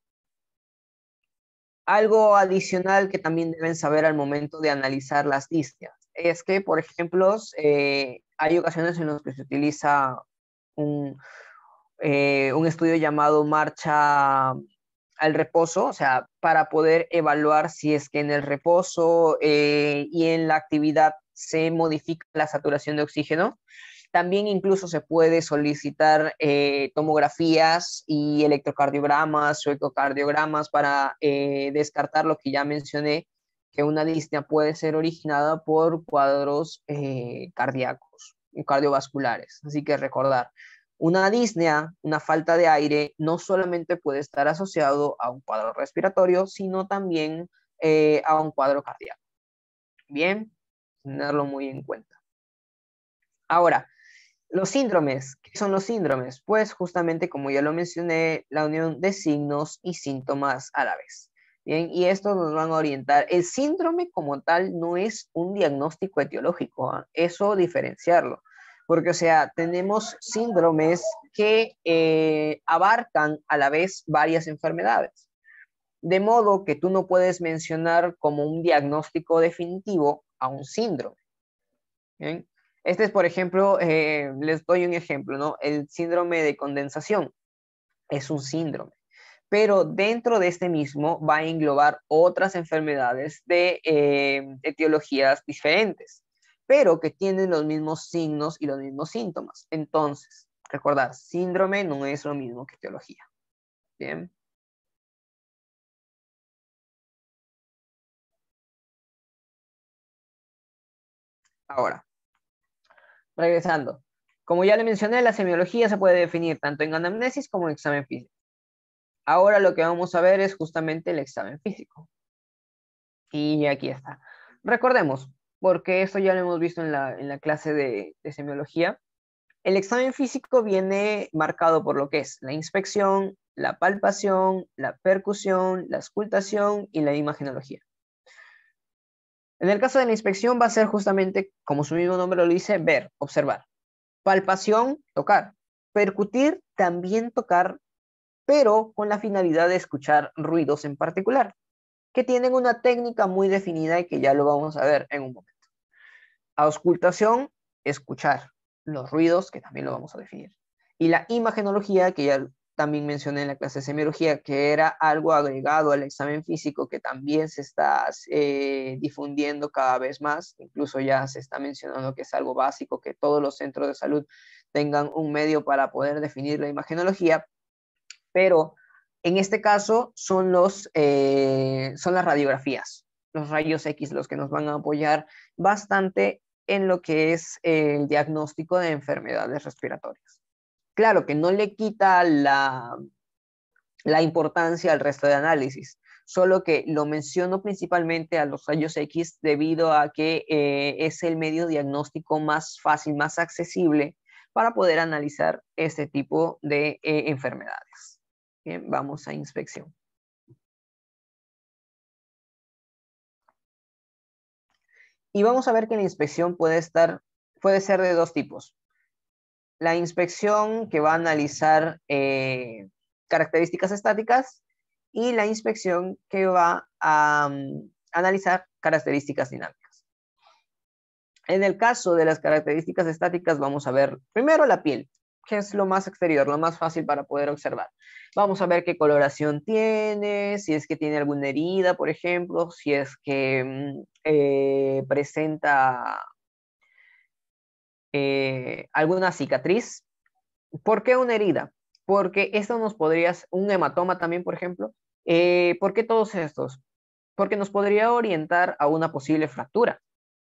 Speaker 2: algo adicional que también deben saber al momento de analizar las disneas es que, por ejemplo, hay ocasiones en las que se utiliza un estudio llamado marcha al reposo, o sea, para poder evaluar si es que en el reposo y en la actividad se modifica la saturación de oxígeno. También incluso se puede solicitar tomografías y electrocardiogramas o ecocardiogramas para descartar lo que ya mencioné, que una disnea puede ser originada por cuadros cardíacos y cardiovasculares. Así que recordar, una disnea, una falta de aire, no solamente puede estar asociado a un cuadro respiratorio, sino también a un cuadro cardíaco. Bien, tenerlo muy en cuenta. Ahora, los síndromes, ¿qué son los síndromes? Pues justamente, como ya lo mencioné, la unión de signos y síntomas a la vez. Bien, y estos nos van a orientar. El síndrome como tal no es un diagnóstico etiológico, ¿eh? Eso diferenciarlo. Porque, o sea, tenemos síndromes que abarcan a la vez varias enfermedades. De modo que tú no puedes mencionar como un diagnóstico definitivo a un síndrome. ¿Bien? Este es, por ejemplo, les doy un ejemplo, ¿no? El síndrome de condensación es un síndrome, pero dentro de este mismo va a englobar otras enfermedades de etiologías diferentes, pero que tienen los mismos signos y los mismos síntomas. Entonces, recordar, síndrome no es lo mismo que etiología. Bien. Ahora, regresando. Como ya le mencioné, la semiología se puede definir tanto en anamnesis como en examen físico. Ahora lo que vamos a ver es justamente el examen físico. Y aquí está. Recordemos, porque esto ya lo hemos visto en la clase de semiología, el examen físico viene marcado por lo que es la inspección, la palpación, la percusión, la auscultación y la imagenología. En el caso de la inspección va a ser justamente, como su mismo nombre lo dice, ver, observar. Palpación, tocar. Percutir, también tocar, pero con la finalidad de escuchar ruidos en particular, que tienen una técnica muy definida y que ya lo vamos a ver en un momento. Auscultación, escuchar los ruidos, que también lo vamos a definir. Y la imagenología, que ya también mencioné en la clase de semiología, que era algo agregado al examen físico que también se está difundiendo cada vez más. Incluso ya se está mencionando que es algo básico, que todos los centros de salud tengan un medio para poder definir la imagenología, pero En este caso son son las radiografías, los rayos X los que nos van a apoyar bastante en lo que es el diagnóstico de enfermedades respiratorias. Claro que no le quita la importancia al resto de análisis, solo que lo menciono principalmente a los rayos X debido a que es el medio diagnóstico más fácil, más accesible para poder analizar este tipo de enfermedades. Bien, vamos a inspección. Y vamos a ver que la inspección puede ser de dos tipos. La inspección que va a analizar características estáticas y la inspección que va a analizar características dinámicas. En el caso de las características estáticas vamos a ver primero la piel, que es lo más exterior, lo más fácil para poder observar. Vamos a ver qué coloración tiene, si es que tiene alguna herida, por ejemplo, si es que presenta alguna cicatriz. ¿Por qué una herida? Porque esto nos podría, un hematoma también, por ejemplo. ¿Por qué todos estos? Porque nos podría orientar a una posible fractura.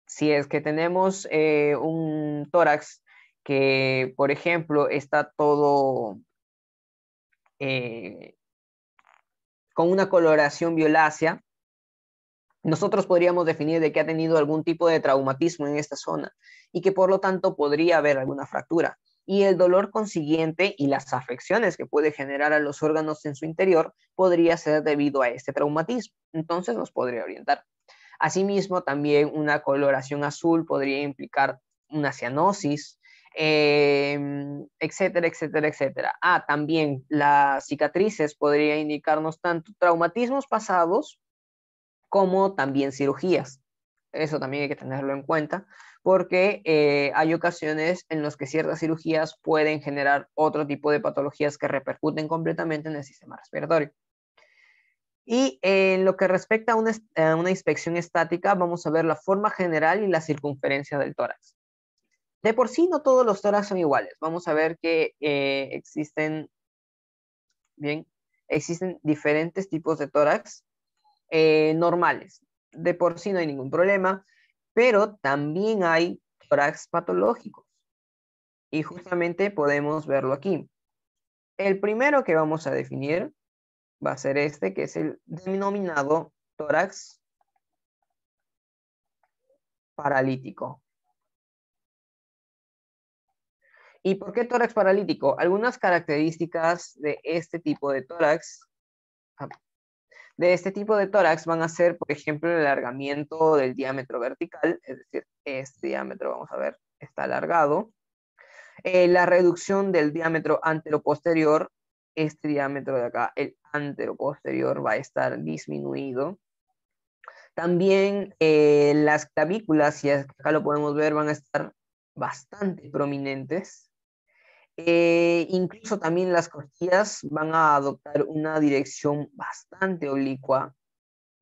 Speaker 2: Si es que tenemos un tórax que, por ejemplo, está todo con una coloración violácea, nosotros podríamos definir de que ha tenido algún tipo de traumatismo en esta zona y que por lo tanto podría haber alguna fractura. Y el dolor consiguiente y las afecciones que puede generar a los órganos en su interior podría ser debido a este traumatismo. Entonces nos podría orientar. Asimismo, también una coloración azul podría implicar una cianosis, etcétera, etcétera, etcétera. También las cicatrices podrían indicarnos tanto traumatismos pasados como también cirugías. Eso también hay que tenerlo en cuenta porque hay ocasiones en las que ciertas cirugías pueden generar otro tipo de patologías que repercuten completamente en el sistema respiratorio. Y en lo que respecta a una inspección estática, vamos a ver la forma general y la circunferencia del tórax. De por sí, no todos los tórax son iguales. Vamos a ver que existen diferentes tipos de tórax normales. De por sí no hay ningún problema, pero también hay tórax patológicos. Y justamente podemos verlo aquí. El primero que vamos a definir va a ser este, que es el denominado tórax paralítico. ¿Y por qué tórax paralítico? Algunas características de este tipo de tórax van a ser, por ejemplo, el alargamiento del diámetro vertical, es decir, este diámetro, vamos a ver, está alargado. La reducción del diámetro anteroposterior, este diámetro de acá, el anteroposterior, va a estar disminuido. También las clavículas, si acá lo podemos ver, van a estar bastante prominentes. Incluso también las costillas van a adoptar una dirección bastante oblicua.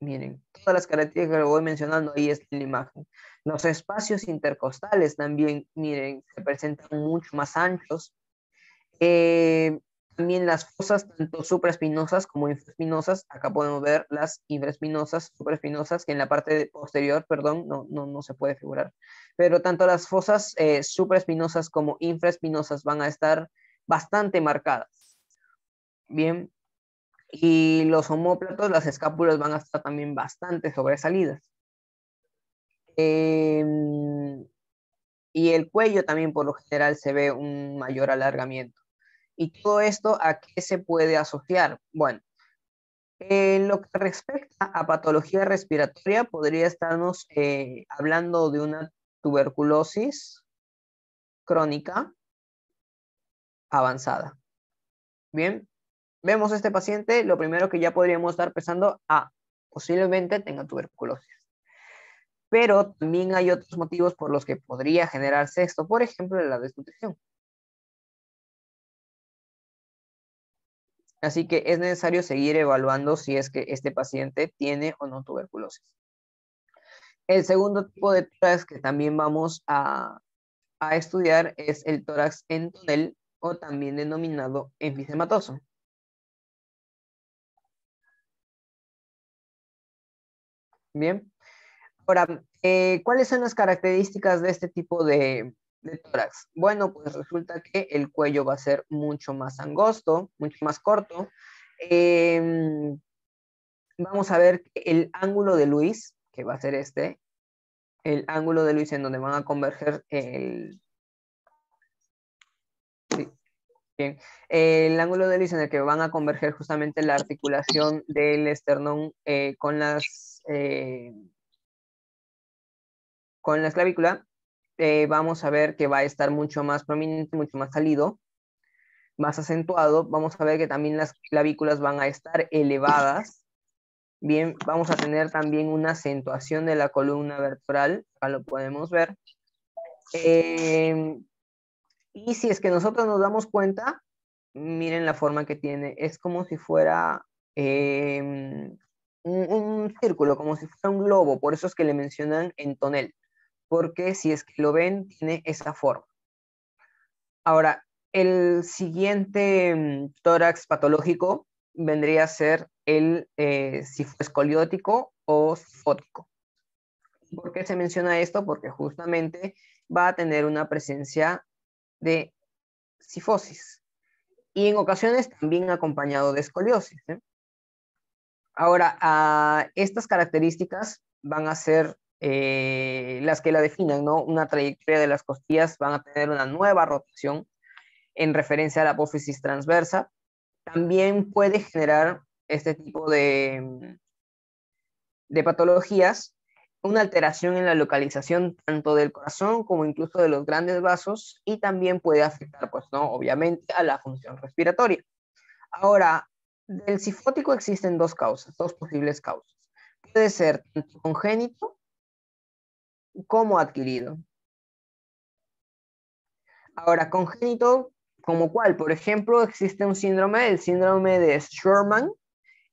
Speaker 2: Miren, todas las características que lo voy mencionando ahí está en la imagen. Los espacios intercostales también, miren, se presentan mucho más anchos. También las fosas, tanto supraespinosas como infraespinosas. Acá podemos ver las infraespinosas, supraespinosas, que en la parte posterior, perdón, no se puede figurar. Pero tanto las fosas supraespinosas como infraespinosas van a estar bastante marcadas. Bien. Y los omóplatos, las escápulas van a estar también bastante sobresalidas. Y el cuello también por lo general se ve un mayor alargamiento. ¿Y todo esto a qué se puede asociar? Bueno, en lo que respecta a patología respiratoria, podría estarnos hablando de una tuberculosis crónica avanzada. Bien, vemos a este paciente, lo primero que ya podríamos estar pensando, posiblemente tenga tuberculosis. Pero también hay otros motivos por los que podría generarse esto, por ejemplo, la desnutrición. Así que es necesario seguir evaluando si es que este paciente tiene o no tuberculosis. El segundo tipo de tórax que también vamos a estudiar es el tórax en tonel o también denominado enfisematoso. Bien. Ahora, ¿cuáles son las características de este tipo de tórax? Bueno, pues resulta que el cuello va a ser mucho más angosto, mucho más corto. Vamos a ver que el ángulo de Lewis, que va a ser este, el ángulo de Lewis en donde van a converger bien, el ángulo de Lewis en el que van a converger justamente la articulación del esternón con la clavícula, vamos a ver que va a estar mucho más prominente, mucho más salido, más acentuado. Vamos a ver que también las clavículas van a estar elevadas. Bien, vamos a tener también una acentuación de la columna vertebral, acá lo podemos ver. Y si es que nosotros nos damos cuenta, miren la forma que tiene, es como si fuera un círculo, como si fuera un globo, por eso es que le mencionan en tonel, porque si es que lo ven, tiene esa forma. Ahora, el siguiente tórax patológico vendría a ser el escoliótico o sifótico. ¿Por qué se menciona esto? Porque justamente va a tener una presencia de sifosis y en ocasiones también acompañado de escoliosis. Ahora, estas características van a ser las que la definan, ¿no? Una trayectoria de las costillas van a tener una nueva rotación en referencia a la apófisis transversa. También puede generar este tipo de patologías una alteración en la localización tanto del corazón como incluso de los grandes vasos y también puede afectar, pues, ¿no? Obviamente a la función respiratoria. Ahora, del sifótico existen dos causas, dos posibles causas. Puede ser tanto congénito como adquirido. Ahora, congénito, ¿como cuál? Por ejemplo, existe un síndrome, el síndrome de Sherman,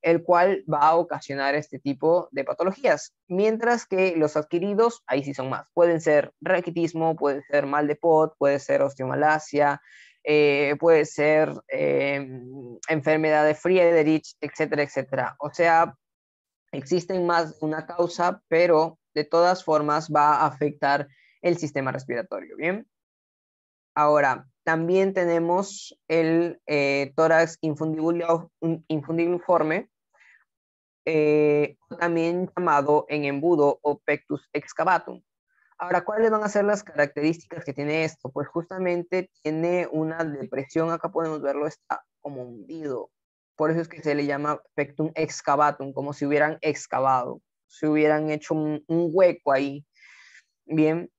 Speaker 2: el cual va a ocasionar este tipo de patologías. Mientras que los adquiridos, ahí sí son más. Pueden ser raquitismo, puede ser mal de Pot, puede ser osteomalacia, puede ser enfermedad de Friedrich, etcétera, etcétera. O sea, existen más de una causa, pero de todas formas va a afectar el sistema respiratorio, ¿bien? Ahora, también tenemos el tórax infundibuliforme, también llamado en embudo o pectus excavatum. Ahora, ¿cuáles van a ser las características que tiene esto? Pues justamente tiene una depresión, acá podemos verlo, está como hundido. Por eso es que se le llama pectum excavatum, como si hubieran excavado, si hubieran hecho un hueco ahí. Bien,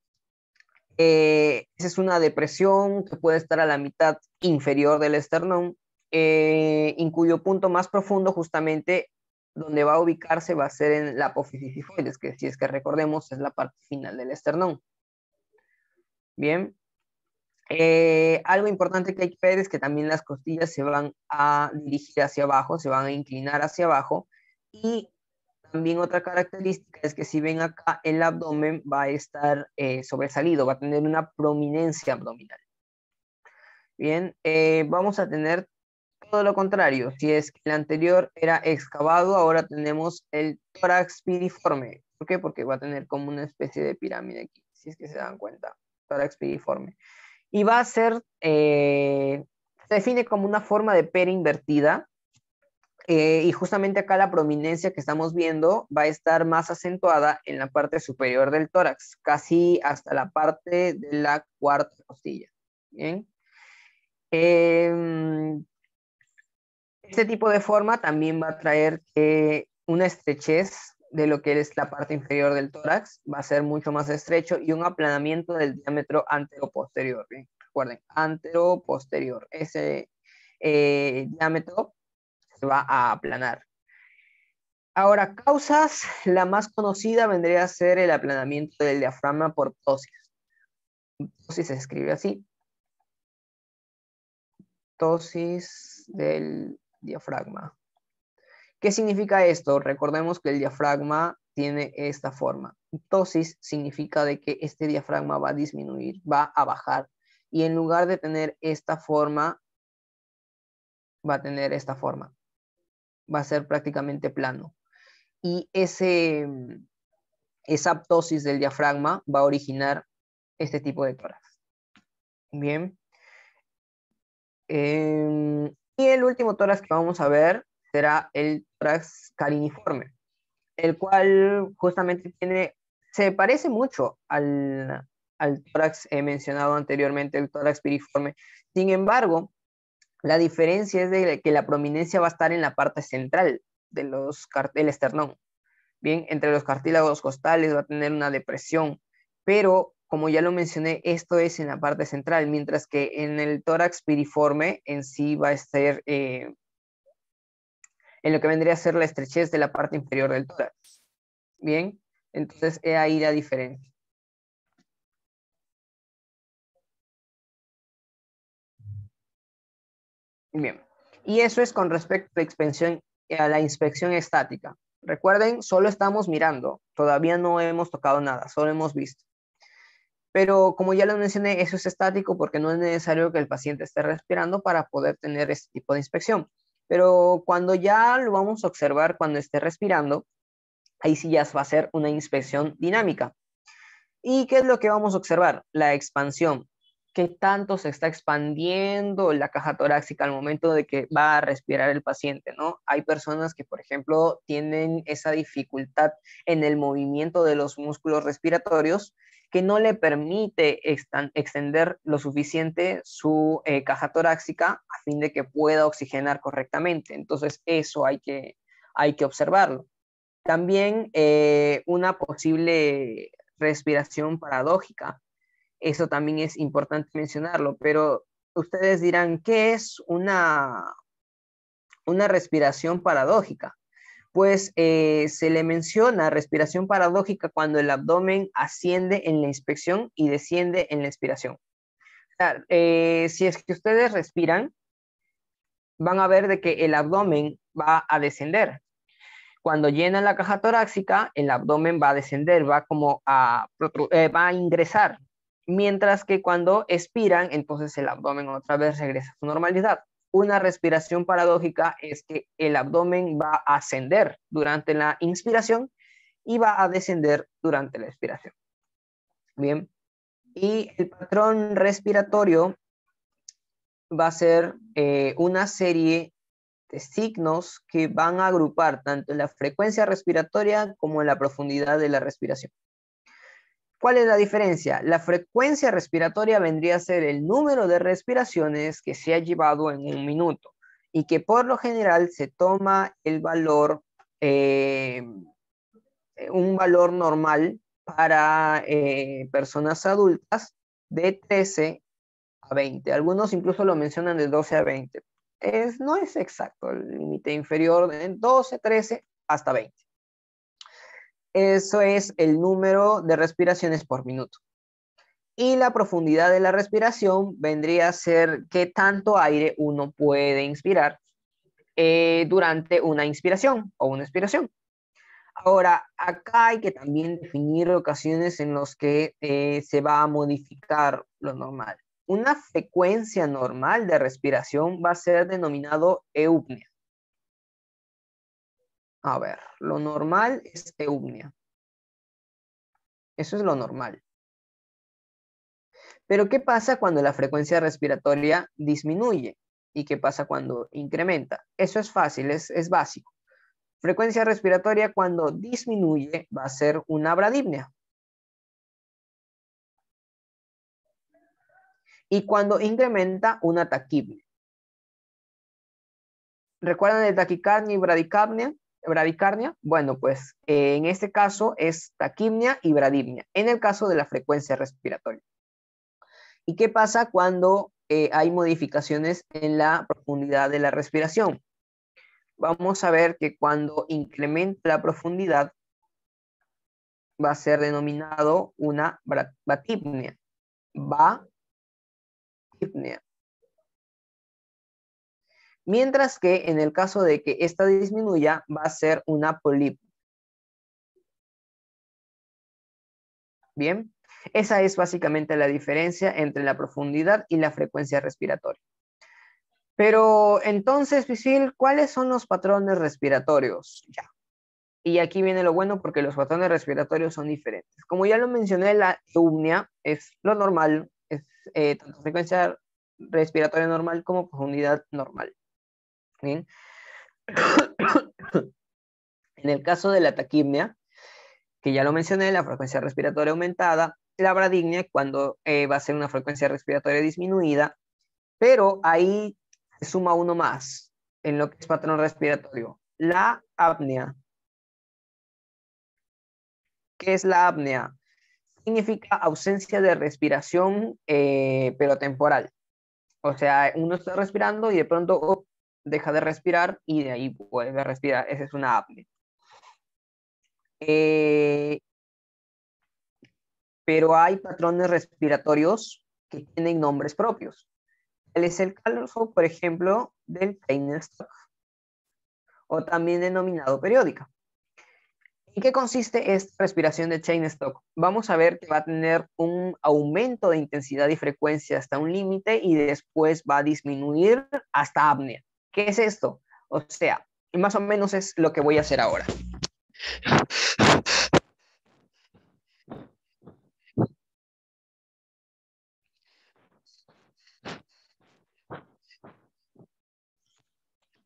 Speaker 2: esa es una depresión que puede estar a la mitad inferior del esternón, en cuyo punto más profundo justamente donde va a ubicarse va a ser en la apófisis sifoides, que si es que recordemos es la parte final del esternón. Bien. Algo importante que hay que ver es que también las costillas se van a dirigir hacia abajo, se van a inclinar hacia abajo, y también otra característica es que si ven acá, el abdomen va a estar sobresalido, va a tener una prominencia abdominal. Bien, vamos a tener todo lo contrario. Si es que el anterior era excavado, ahora tenemos el tórax piriforme. ¿Por qué? Porque va a tener como una especie de pirámide aquí, si es que se dan cuenta. Tórax piriforme. Y va a ser, se define como una forma de pera invertida. Y justamente acá la prominencia que estamos viendo va a estar más acentuada en la parte superior del tórax, casi hasta la parte de la cuarta costilla. Bien. Este tipo de forma también va a traer una estrechez de lo que es la parte inferior del tórax, va a ser mucho más estrecho y un aplanamiento del diámetro antero-posterior. Bien, recuerden, antero-posterior. Ese diámetro se va a aplanar. Ahora, causas, la más conocida vendría a ser el aplanamiento del diafragma por ptosis. Ptosis se escribe así. Ptosis del diafragma. ¿Qué significa esto? Recordemos que el diafragma tiene esta forma. Ptosis significa de que este diafragma va a disminuir, va a bajar. Y en lugar de tener esta forma, va a tener esta forma. Va a ser prácticamente plano. y esa aptosis del diafragma va a originar este tipo de tórax. Bien. Y el último tórax que vamos a ver será el tórax cariniforme, el cual justamente se parece mucho al tórax mencionado anteriormente, el tórax piriforme. Sin embargo, la diferencia es de que la prominencia va a estar en la parte central del esternón. Bien, entre los cartílagos costales va a tener una depresión, pero como ya lo mencioné, esto es en la parte central, mientras que en el tórax piriforme en sí va a ser en lo que vendría a ser la estrechez de la parte inferior del tórax. Bien, entonces he ahí la diferencia. Bien, y eso es con respecto a la inspección estática. Recuerden, solo estamos mirando, todavía no hemos tocado nada, solo hemos visto. Pero como ya lo mencioné, eso es estático porque no es necesario que el paciente esté respirando para poder tener este tipo de inspección. Pero cuando ya lo vamos a observar cuando esté respirando, ahí sí ya va a ser una inspección dinámica. ¿Y qué es lo que vamos a observar? La expansión. ¿Qué tanto se está expandiendo la caja torácica al momento de que va a respirar el paciente, ¿no? Hay personas que, por ejemplo, tienen esa dificultad en el movimiento de los músculos respiratorios que no le permite extender lo suficiente su caja torácica a fin de que pueda oxigenar correctamente. Entonces, eso hay que observarlo. También una posible respiración paradójica. Eso también es importante mencionarlo, pero ustedes dirán, ¿qué es una respiración paradójica? Pues se le menciona respiración paradójica cuando el abdomen asciende en la inspección y desciende en la expiración. O sea, si es que ustedes respiran, van a ver de que el abdomen va a descender. Cuando llenan la caja torácica, el abdomen va a descender, va a ingresar. Mientras que cuando expiran, entonces el abdomen otra vez regresa a su normalidad. Una respiración paradójica es que el abdomen va a ascender durante la inspiración y va a descender durante la expiración. Bien. Y el patrón respiratorio va a ser una serie de signos que van a agrupar tanto la frecuencia respiratoria como la profundidad de la respiración. ¿Cuál es la diferencia? La frecuencia respiratoria vendría a ser el número de respiraciones que se ha llevado en un minuto y que por lo general se toma el valor, un valor normal para personas adultas de 13 a 20. Algunos incluso lo mencionan de 12 a 20. No es exacto el límite inferior de 12, 13 hasta 20. Eso es el número de respiraciones por minuto. Y la profundidad de la respiración vendría a ser qué tanto aire uno puede inspirar durante una inspiración o una expiración. Ahora, acá hay que también definir ocasiones en las que se va a modificar lo normal. Una frecuencia normal de respiración va a ser denominado eupnea. A ver, lo normal es eupnea. Eso es lo normal. Pero ¿qué pasa cuando la frecuencia respiratoria disminuye? ¿Y qué pasa cuando incrementa? Eso es fácil, es básico. Frecuencia respiratoria cuando disminuye va a ser una bradipnea. Y cuando incrementa, una taquipnea. ¿Recuerdan de taquicardia y bradicardia? Bueno, pues en este caso es taquipnea y bradipnea, en el caso de la frecuencia respiratoria. ¿Y qué pasa cuando hay modificaciones en la profundidad de la respiración? Vamos a ver que cuando incrementa la profundidad va a ser denominado una batipnea. Batipnea. Mientras que en el caso de que esta disminuya va a ser una polipnea. Bien, esa es básicamente la diferencia entre la profundidad y la frecuencia respiratoria. Pero entonces, Visil, ¿cuáles son los patrones respiratorios? Ya. Y aquí viene lo bueno porque los patrones respiratorios son diferentes. Como ya lo mencioné, la eupnea es lo normal, es tanto frecuencia respiratoria normal como profundidad normal. ¿Bien? En el caso de la taquipnea, que ya lo mencioné, la frecuencia respiratoria aumentada, la bradignia cuando va a ser una frecuencia respiratoria disminuida, pero ahí se suma uno más en lo que es patrón respiratorio, la apnea. ¿Qué es la apnea? Significa ausencia de respiración, pero temporal. O sea, uno está respirando y de pronto deja de respirar y de ahí vuelve a respirar. Esa es una apnea. Pero hay patrones respiratorios que tienen nombres propios. Tal es el caso, por ejemplo, del Cheyne-Stokes, o también denominado periódica. ¿En qué consiste esta respiración de Cheyne-Stokes? Vamos a ver que va a tener un aumento de intensidad y frecuencia hasta un límite y después va a disminuir hasta apnea. ¿Qué es esto? O sea, más o menos es lo que voy a hacer ahora.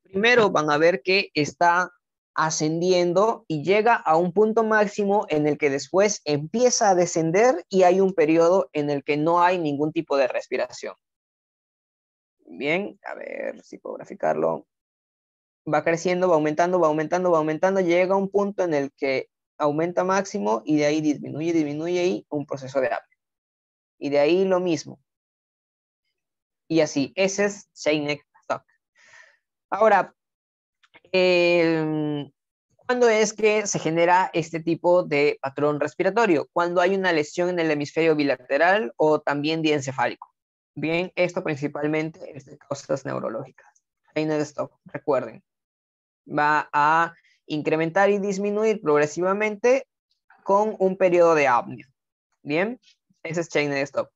Speaker 2: Primero van a ver que está ascendiendo y llega a un punto máximo en el que después empieza a descender y hay un periodo en el que no hay ningún tipo de respiración. Bien, a ver si puedo graficarlo. Va creciendo, va aumentando, va aumentando, va aumentando, llega a un punto en el que aumenta máximo y de ahí disminuye, disminuye y un proceso de apnea. Y de ahí lo mismo. Y así, ese es Cheyne-Stokes. Ahora, ¿cuándo es que se genera este tipo de patrón respiratorio? Cuando hay una lesión en el hemisferio bilateral o también diencefálico. Bien, esto principalmente es de causas neurológicas. Cheyne-Stokes, recuerden, va a incrementar y disminuir progresivamente con un periodo de apnea. Bien, ese es Cheyne-Stokes.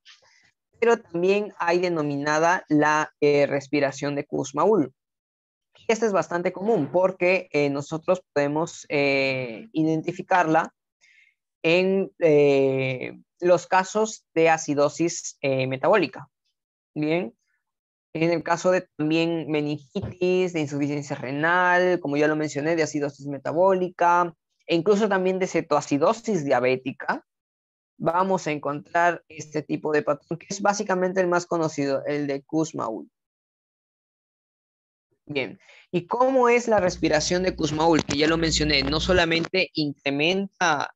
Speaker 2: Pero también hay denominada la respiración de Kussmaul. Esta es bastante común porque nosotros podemos identificarla en los casos de acidosis metabólica. Bien, en el caso de también meningitis, de insuficiencia renal, como ya lo mencioné, de acidosis metabólica, e incluso también de cetoacidosis diabética, vamos a encontrar este tipo de patrón, que es básicamente el más conocido, el de Kussmaul. Bien, ¿y cómo es la respiración de Kussmaul? Que ya lo mencioné, no solamente incrementa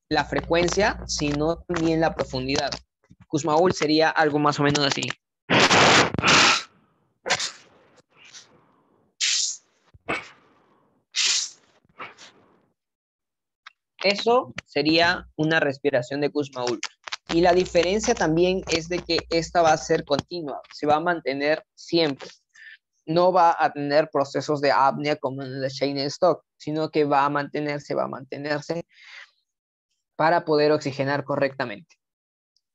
Speaker 2: la frecuencia, sino también la profundidad. Kussmaul sería algo más o menos así. Eso sería una respiración de Kussmaul. Y la diferencia también es de que esta va a ser continua, se va a mantener siempre. No va a tener procesos de apnea como en el de Cheyne-Stokes, sino que va a mantenerse para poder oxigenar correctamente.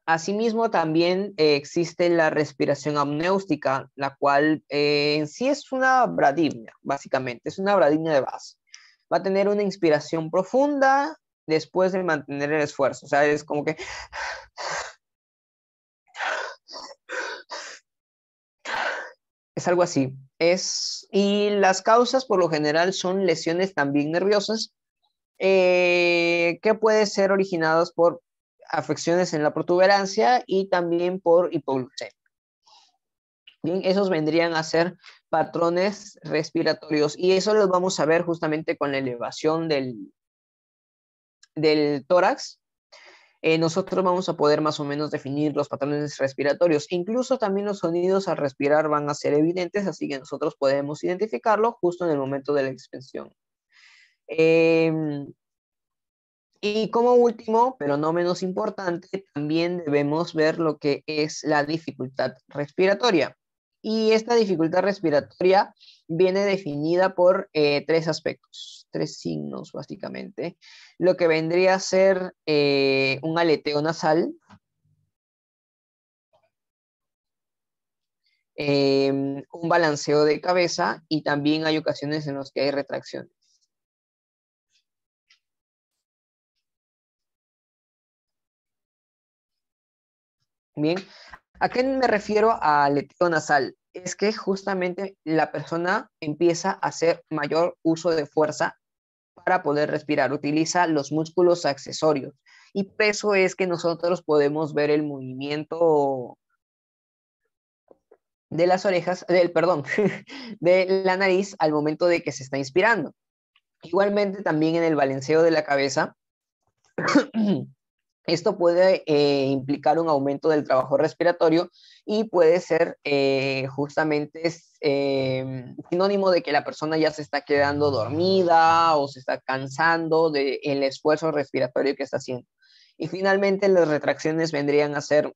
Speaker 2: Asimismo, también existe la respiración apneústica, la cual en sí es una bradipnea, básicamente, es una bradipnea de base. Va a tener una inspiración profunda después de mantener el esfuerzo, o sea, es como que es algo así. Y las causas por lo general son lesiones también nerviosas que pueden ser originadas por afecciones en la protuberancia y también por hipoglucemia. Bien, esos vendrían a ser patrones respiratorios y eso los vamos a ver justamente con la elevación del tórax. Nosotros vamos a poder más o menos definir los patrones respiratorios. Incluso también los sonidos al respirar van a ser evidentes, así que nosotros podemos identificarlo justo en el momento de la expansión. Y como último, pero no menos importante, también debemos ver lo que es la dificultad respiratoria. Y esta dificultad respiratoria viene definida por tres aspectos, tres signos básicamente. Lo que vendría a ser un aleteo nasal, un balanceo de cabeza y también hay ocasiones en las que hay retracciones. Bien, ¿a qué me refiero a aleteo nasal? Es que justamente la persona empieza a hacer mayor uso de fuerza para poder respirar, utiliza los músculos accesorios. Y por eso es que nosotros podemos ver el movimiento de las orejas, perdón, de la nariz al momento de que se está inspirando. Igualmente también en el balanceo de la cabeza, esto puede implicar un aumento del trabajo respiratorio y puede ser justamente sinónimo de que la persona ya se está quedando dormida o se está cansando del esfuerzo respiratorio que está haciendo. Y finalmente las retracciones vendrían a ser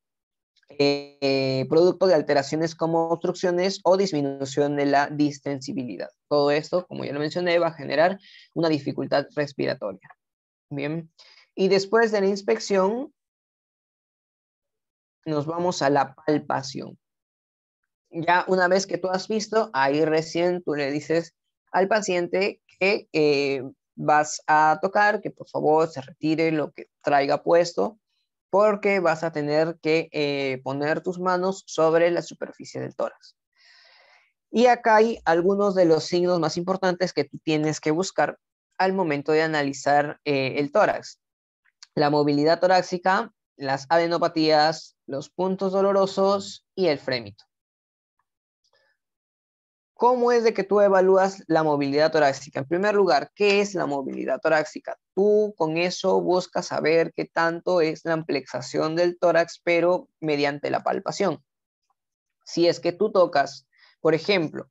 Speaker 2: producto de alteraciones como obstrucciones o disminución de la distensibilidad. Todo esto, como ya lo mencioné, va a generar una dificultad respiratoria. Bien, y después de la inspección, nos vamos a la palpación. Ya una vez que tú has visto, ahí recién tú le dices al paciente que vas a tocar, que por favor se retire lo que traiga puesto, porque vas a tener que poner tus manos sobre la superficie del tórax. Y acá hay algunos de los signos más importantes que tú tienes que buscar al momento de analizar el tórax. La movilidad torácica, las adenopatías, los puntos dolorosos y el frémito. ¿Cómo es de que tú evalúas la movilidad torácica? En primer lugar, ¿qué es la movilidad torácica? Tú con eso buscas saber qué tanto es la amplexación del tórax, pero mediante la palpación. Si es que tú tocas, por ejemplo,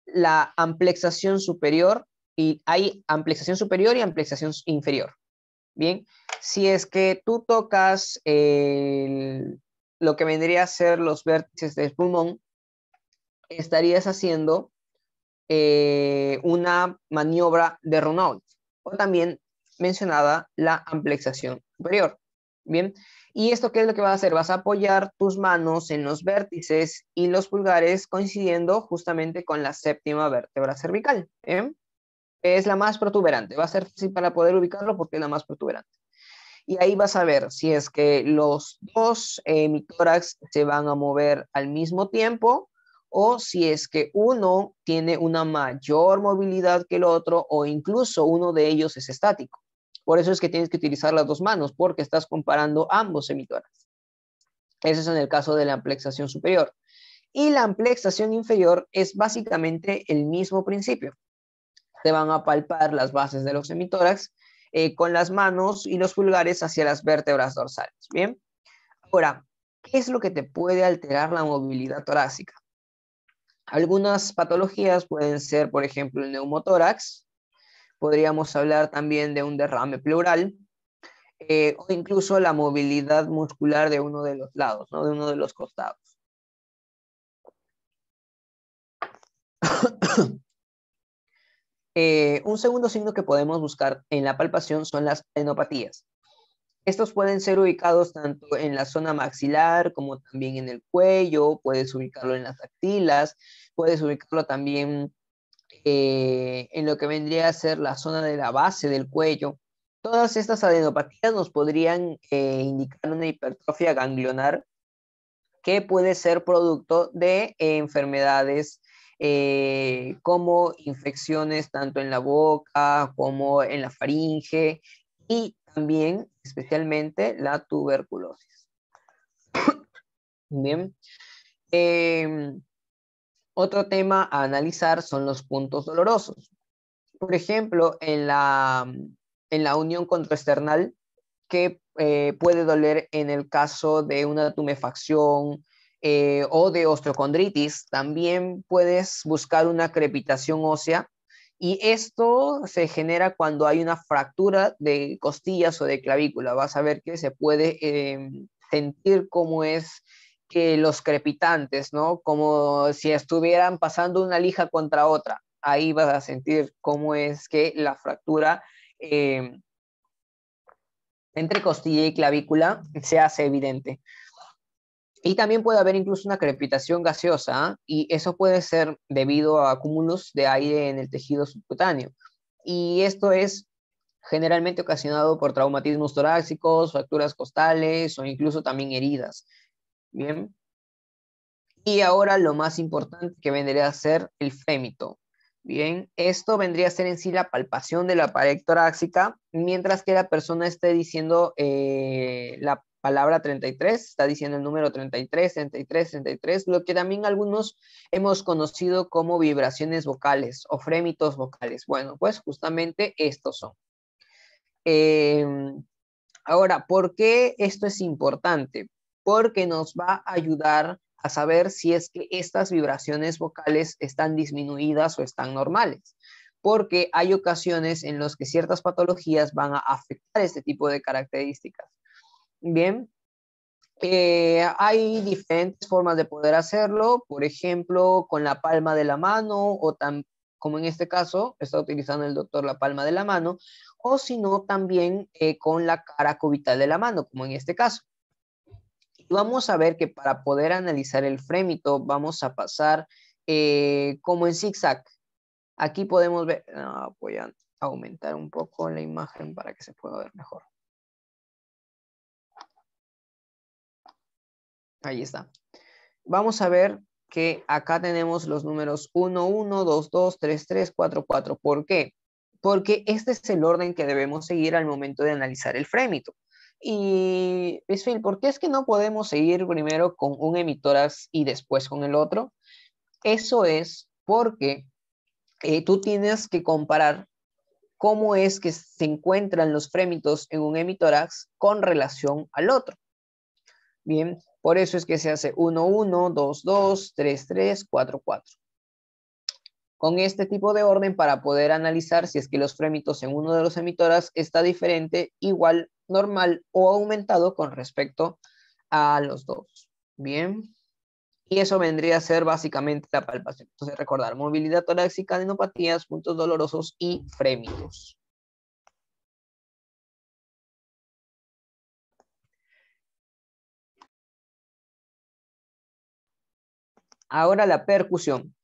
Speaker 2: la amplexación superior, y hay amplexación superior y amplexación inferior. Bien, si es que tú tocas lo que vendría a ser los vértices del pulmón, estarías haciendo una maniobra de Renault, o también mencionada la amplexación superior. Bien, ¿y esto qué es lo que vas a hacer? Vas a apoyar tus manos en los vértices y los pulgares coincidiendo justamente con la séptima vértebra cervical. ¿Bien? Es la más protuberante, va a ser fácil para poder ubicarlo porque es la más protuberante. Y ahí vas a ver si es que los dos hemitórax se van a mover al mismo tiempo o si es que uno tiene una mayor movilidad que el otro o incluso uno de ellos es estático. Por eso es que tienes que utilizar las dos manos porque estás comparando ambos hemitórax. Eso es en el caso de la amplexación superior. Y la amplexación inferior es básicamente el mismo principio. Te van a palpar las bases de los hemitórax con las manos y los pulgares hacia las vértebras dorsales. Bien, ahora, ¿qué es lo que te puede alterar la movilidad torácica? Algunas patologías pueden ser, por ejemplo, el neumotórax, podríamos hablar también de un derrame pleural, o incluso la movilidad muscular de uno de los lados, ¿no? De uno de los costados. Un segundo signo que podemos buscar en la palpación son las adenopatías. Estos pueden ser ubicados tanto en la zona maxilar como también en el cuello, puedes ubicarlo en las axilas, puedes ubicarlo también en lo que vendría a ser la zona de la base del cuello. Todas estas adenopatías nos podrían indicar una hipertrofia ganglionar que puede ser producto de enfermedades como infecciones tanto en la boca como en la faringe y también especialmente la tuberculosis. Bien. Otro tema a analizar son los puntos dolorosos. Por ejemplo, en la unión contraesternal, que puede doler en el caso de una tumefacción o de osteocondritis. También puedes buscar una crepitación ósea y esto se genera cuando hay una fractura de costillas o de clavícula. Vas a ver que se puede sentir cómo es que los crepitantes, ¿no? Como si estuvieran pasando una lija contra otra. Ahí vas a sentir cómo es que la fractura entre costilla y clavícula se hace evidente. Y también puede haber incluso una crepitación gaseosa, y eso puede ser debido a acúmulos de aire en el tejido subcutáneo. Y esto es generalmente ocasionado por traumatismos torácicos, fracturas costales o incluso también heridas. Bien. Y ahora lo más importante que vendría a ser el frémito. Bien, esto vendría a ser en sí la palpación de la pared torácica, mientras que la persona esté diciendo la palabra 33, está diciendo el número 33, 33, 33, lo que también algunos hemos conocido como vibraciones vocales o frémitos vocales. Bueno, pues justamente estos son. Ahora, ¿por qué esto es importante? Porque nos va a ayudar a saber si es que estas vibraciones vocales están disminuidas o están normales. Porque hay ocasiones en las que ciertas patologías van a afectar este tipo de características. Bien, hay diferentes formas de poder hacerlo, por ejemplo, con la palma de la mano o como en este caso, está utilizando el doctor la palma de la mano, o si no, también con la cara cubital de la mano, como en este caso. Y vamos a ver que para poder analizar el frémito, vamos a pasar como en zigzag. Aquí podemos ver, voy a aumentar un poco la imagen para que se pueda ver mejor. Ahí está. Vamos a ver que acá tenemos los números 1, 1, 2, 2, 3, 3, 4, 4. ¿Por qué? Porque este es el orden que debemos seguir al momento de analizar el frémito. Y, Bisfil, ¿por qué es que no podemos seguir primero con un hemitórax y después con el otro? Eso es porque tú tienes que comparar cómo es que se encuentran los frémitos en un hemitórax con relación al otro. Bien, por eso es que se hace 1, 1, 2, 2, 3, 3, 4, 4. Con este tipo de orden para poder analizar si es que los frémitos en uno de los hemitórax está diferente, igual, normal o aumentado con respecto a los dos. Bien. Y eso vendría a ser básicamente la palpación. Entonces recordar, movilidad torácica, adenopatías, puntos dolorosos y frémitos. Ahora la percusión.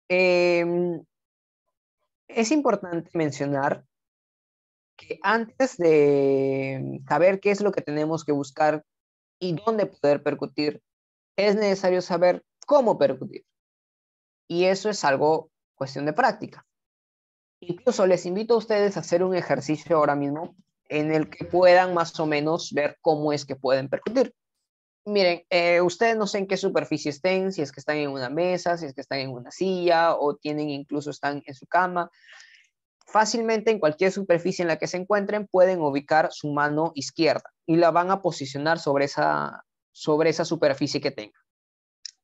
Speaker 2: Es importante mencionar que antes de saber qué es lo que tenemos que buscar y dónde poder percutir, es necesario saber cómo percutir. Y eso es algo cuestión de práctica. Incluso les invito a ustedes a hacer un ejercicio ahora mismo en el que puedan más o menos ver cómo es que pueden percutir. Miren, ustedes no sé en qué superficie estén, si es que están en una mesa, si es que están en una silla o tienen incluso están en su cama. Fácilmente en cualquier superficie en la que se encuentren pueden ubicar su mano izquierda y la van a posicionar sobre esa superficie que tengan,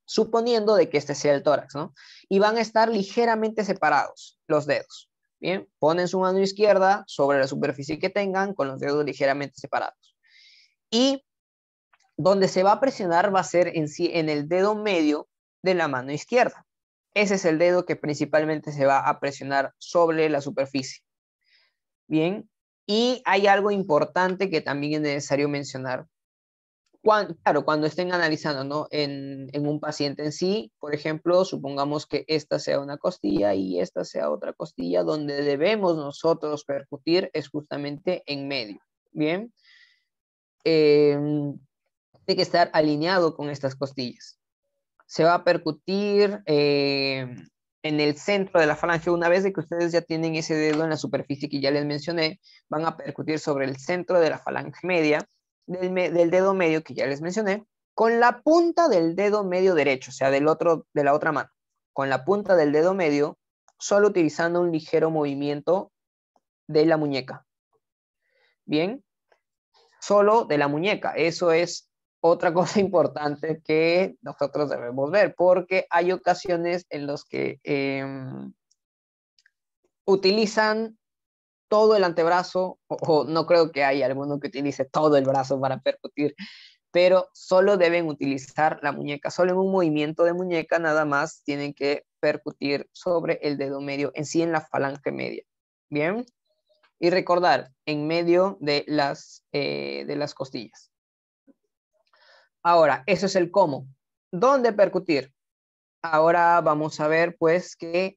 Speaker 2: suponiendo de que este sea el tórax, ¿no? Y van a estar ligeramente separados los dedos. Bien, ponen su mano izquierda sobre la superficie que tengan con los dedos ligeramente separados. Y donde se va a presionar va a ser en el dedo medio de la mano izquierda. Ese es el dedo que principalmente se va a presionar sobre la superficie. Bien, y hay algo importante que también es necesario mencionar. Claro, cuando estén analizando, ¿no? En un paciente en sí, por ejemplo, supongamos que esta sea una costilla y esta sea otra costilla, donde debemos nosotros percutir es justamente en medio. Bien, tiene que estar alineado con estas costillas. Se va a percutir en el centro de la falange. Una vez de que ustedes ya tienen ese dedo en la superficie que ya les mencioné, van a percutir sobre el centro de la falange media, del dedo medio que ya les mencioné, con la punta del dedo medio derecho, o sea, de la otra mano, con la punta del dedo medio, solo utilizando un ligero movimiento de la muñeca. Bien, solo de la muñeca. Eso es otra cosa importante que nosotros debemos ver, porque hay ocasiones en las que utilizan todo el antebrazo, o no creo que haya alguno que utilice todo el brazo para percutir, pero solo deben utilizar la muñeca. Solo en un movimiento de muñeca nada más tienen que percutir sobre el dedo medio, en sí en la falange media. Bien. Y recordar, en medio de las costillas. Ahora, eso es el cómo. ¿Dónde percutir? Ahora vamos a ver, pues, que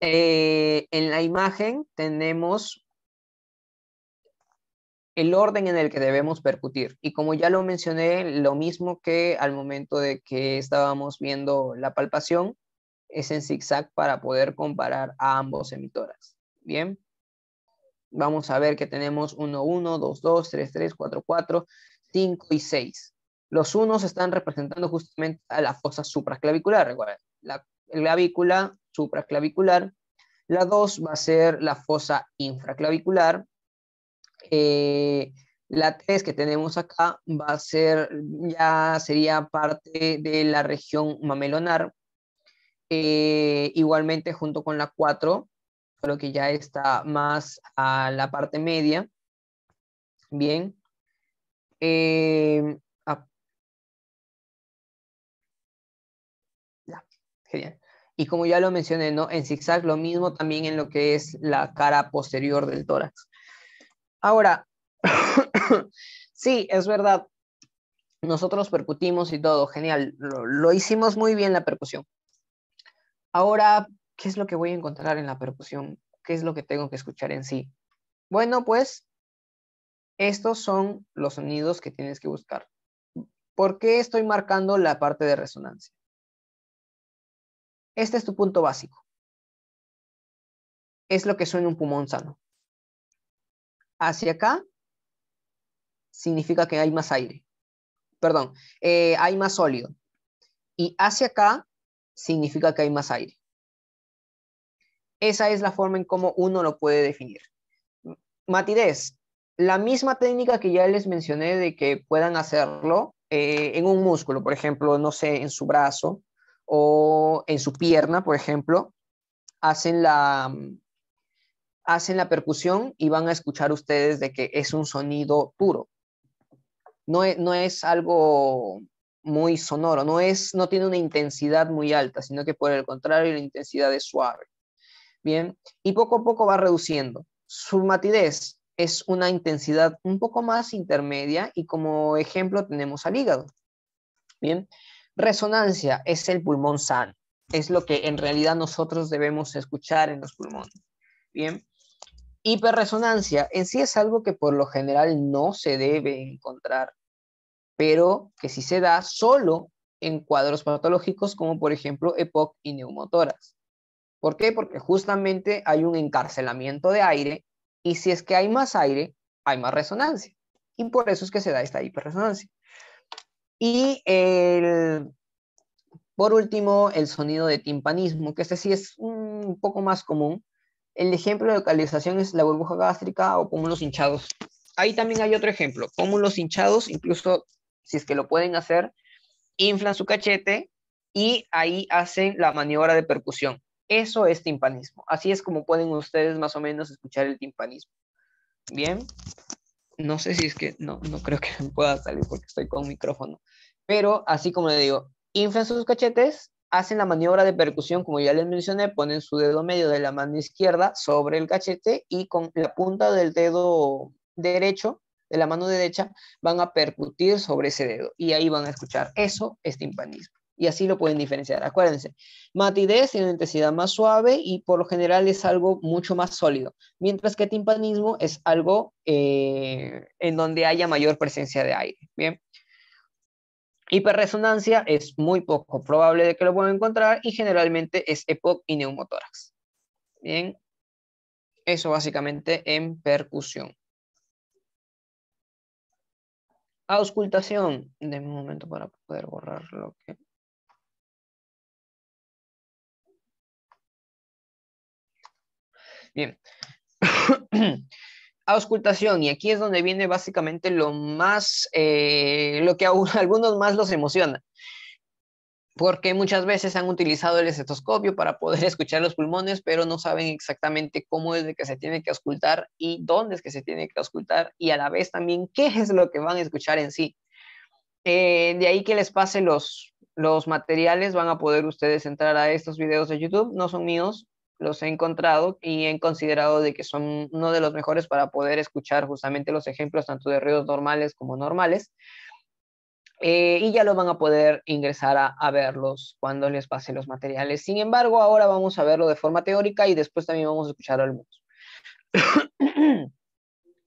Speaker 2: En la imagen tenemos el orden en el que debemos percutir. Y como ya lo mencioné, lo mismo que al momento de que estábamos viendo la palpación, es en zigzag para poder comparar a ambos emitórax. Bien, vamos a ver que tenemos 1, 1, 2, 2, 3, 3, 4, 4, 5 y 6. Los unos están representando justamente a la fosa supraclavicular. Recuerden, la clavícula supraclavicular. La 2 va a ser la fosa infraclavicular. La 3 que tenemos acá va a ser, ya sería parte de la región mamelonar. Igualmente junto con la 4, pero que ya está más a la parte media. Bien. Ya, genial. Y como ya lo mencioné, ¿no? En zigzag lo mismo también en lo que es la cara posterior del tórax. Ahora, sí, es verdad, nosotros percutimos y todo, genial, lo hicimos muy bien la percusión. Ahora, ¿qué es lo que voy a encontrar en la percusión? ¿Qué es lo que tengo que escuchar en sí? Bueno, pues, estos son los sonidos que tienes que buscar. ¿Por qué estoy marcando la parte de resonancia? Este es tu punto básico. Es lo que suena un pulmón sano. Hacia acá significa que hay más aire. Perdón, hay más sólido. Y hacia acá significa que hay más aire. Esa es la forma en cómo uno lo puede definir. Matidez, la misma técnica que ya les mencioné de que puedan hacerlo en un músculo, por ejemplo, no sé, en su brazo o en su pierna, por ejemplo, hacen la percusión y van a escuchar ustedes de que es un sonido puro. No es algo muy sonoro, no tiene una intensidad muy alta, sino que por el contrario, la intensidad es suave. Bien, y poco a poco va reduciendo. Su matidez es una intensidad un poco más intermedia y como ejemplo tenemos al hígado. Bien, resonancia es el pulmón sano, es lo que en realidad nosotros debemos escuchar en los pulmones. Bien, hiperresonancia en sí es algo que por lo general no se debe encontrar, pero que sí se da solo en cuadros patológicos como por ejemplo EPOC y neumotórax. ¿Por qué? Porque justamente hay un encarcelamiento de aire y si es que hay más aire, hay más resonancia. Y por eso es que se da esta hiperresonancia. Y por último, el sonido de timpanismo, que este sí es un poco más común. El ejemplo de localización es la burbuja gástrica o pómulos hinchados. Ahí también hay otro ejemplo. Pómulos hinchados, incluso si es que lo pueden hacer, inflan su cachete y ahí hacen la maniobra de percusión. Eso es timpanismo. Así es como pueden ustedes más o menos escuchar el timpanismo. Bien. No sé si es que, no creo que pueda salir porque estoy con micrófono. Pero así como le digo, inflan sus cachetes, hacen la maniobra de percusión, como ya les mencioné, ponen su dedo medio de la mano izquierda sobre el cachete y con la punta del dedo derecho, de la mano derecha, van a percutir sobre ese dedo y ahí van a escuchar. Eso es timpanismo. Y así lo pueden diferenciar. Acuérdense, matidez tiene una intensidad más suave y por lo general es algo mucho más sólido, mientras que timpanismo es algo en donde haya mayor presencia de aire. Bien. Hiperresonancia es muy poco probable de que lo puedan encontrar y generalmente es EPOC y neumotórax. Bien. Eso básicamente en percusión. Auscultación. Denme un momento para poder borrar lo que... Bien. Auscultación, y aquí es donde viene básicamente lo más, lo que a algunos más los emociona, porque muchas veces han utilizado el estetoscopio para poder escuchar los pulmones, pero no saben exactamente cómo es de que se tiene que auscultar y dónde es que se tiene que auscultar, y a la vez también qué es lo que van a escuchar en sí. De ahí que les pase los materiales, van a poder ustedes entrar a estos videos de YouTube, no son míos, los he encontrado y he considerado de que son uno de los mejores para poder escuchar justamente los ejemplos tanto de ruidos normales como normales. y ya lo van a poder ingresar a verlos cuando les pase los materiales. Sin embargo, ahora vamos a verlo de forma teórica y después también vamos a escuchar algunos.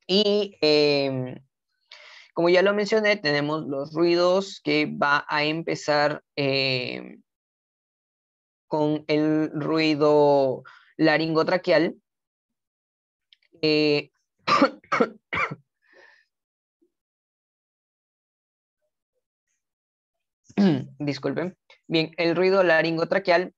Speaker 2: Y como ya lo mencioné, tenemos los ruidos que va a empezar con el ruido laringotraqueal. Disculpen. Bien, el ruido laringotraqueal,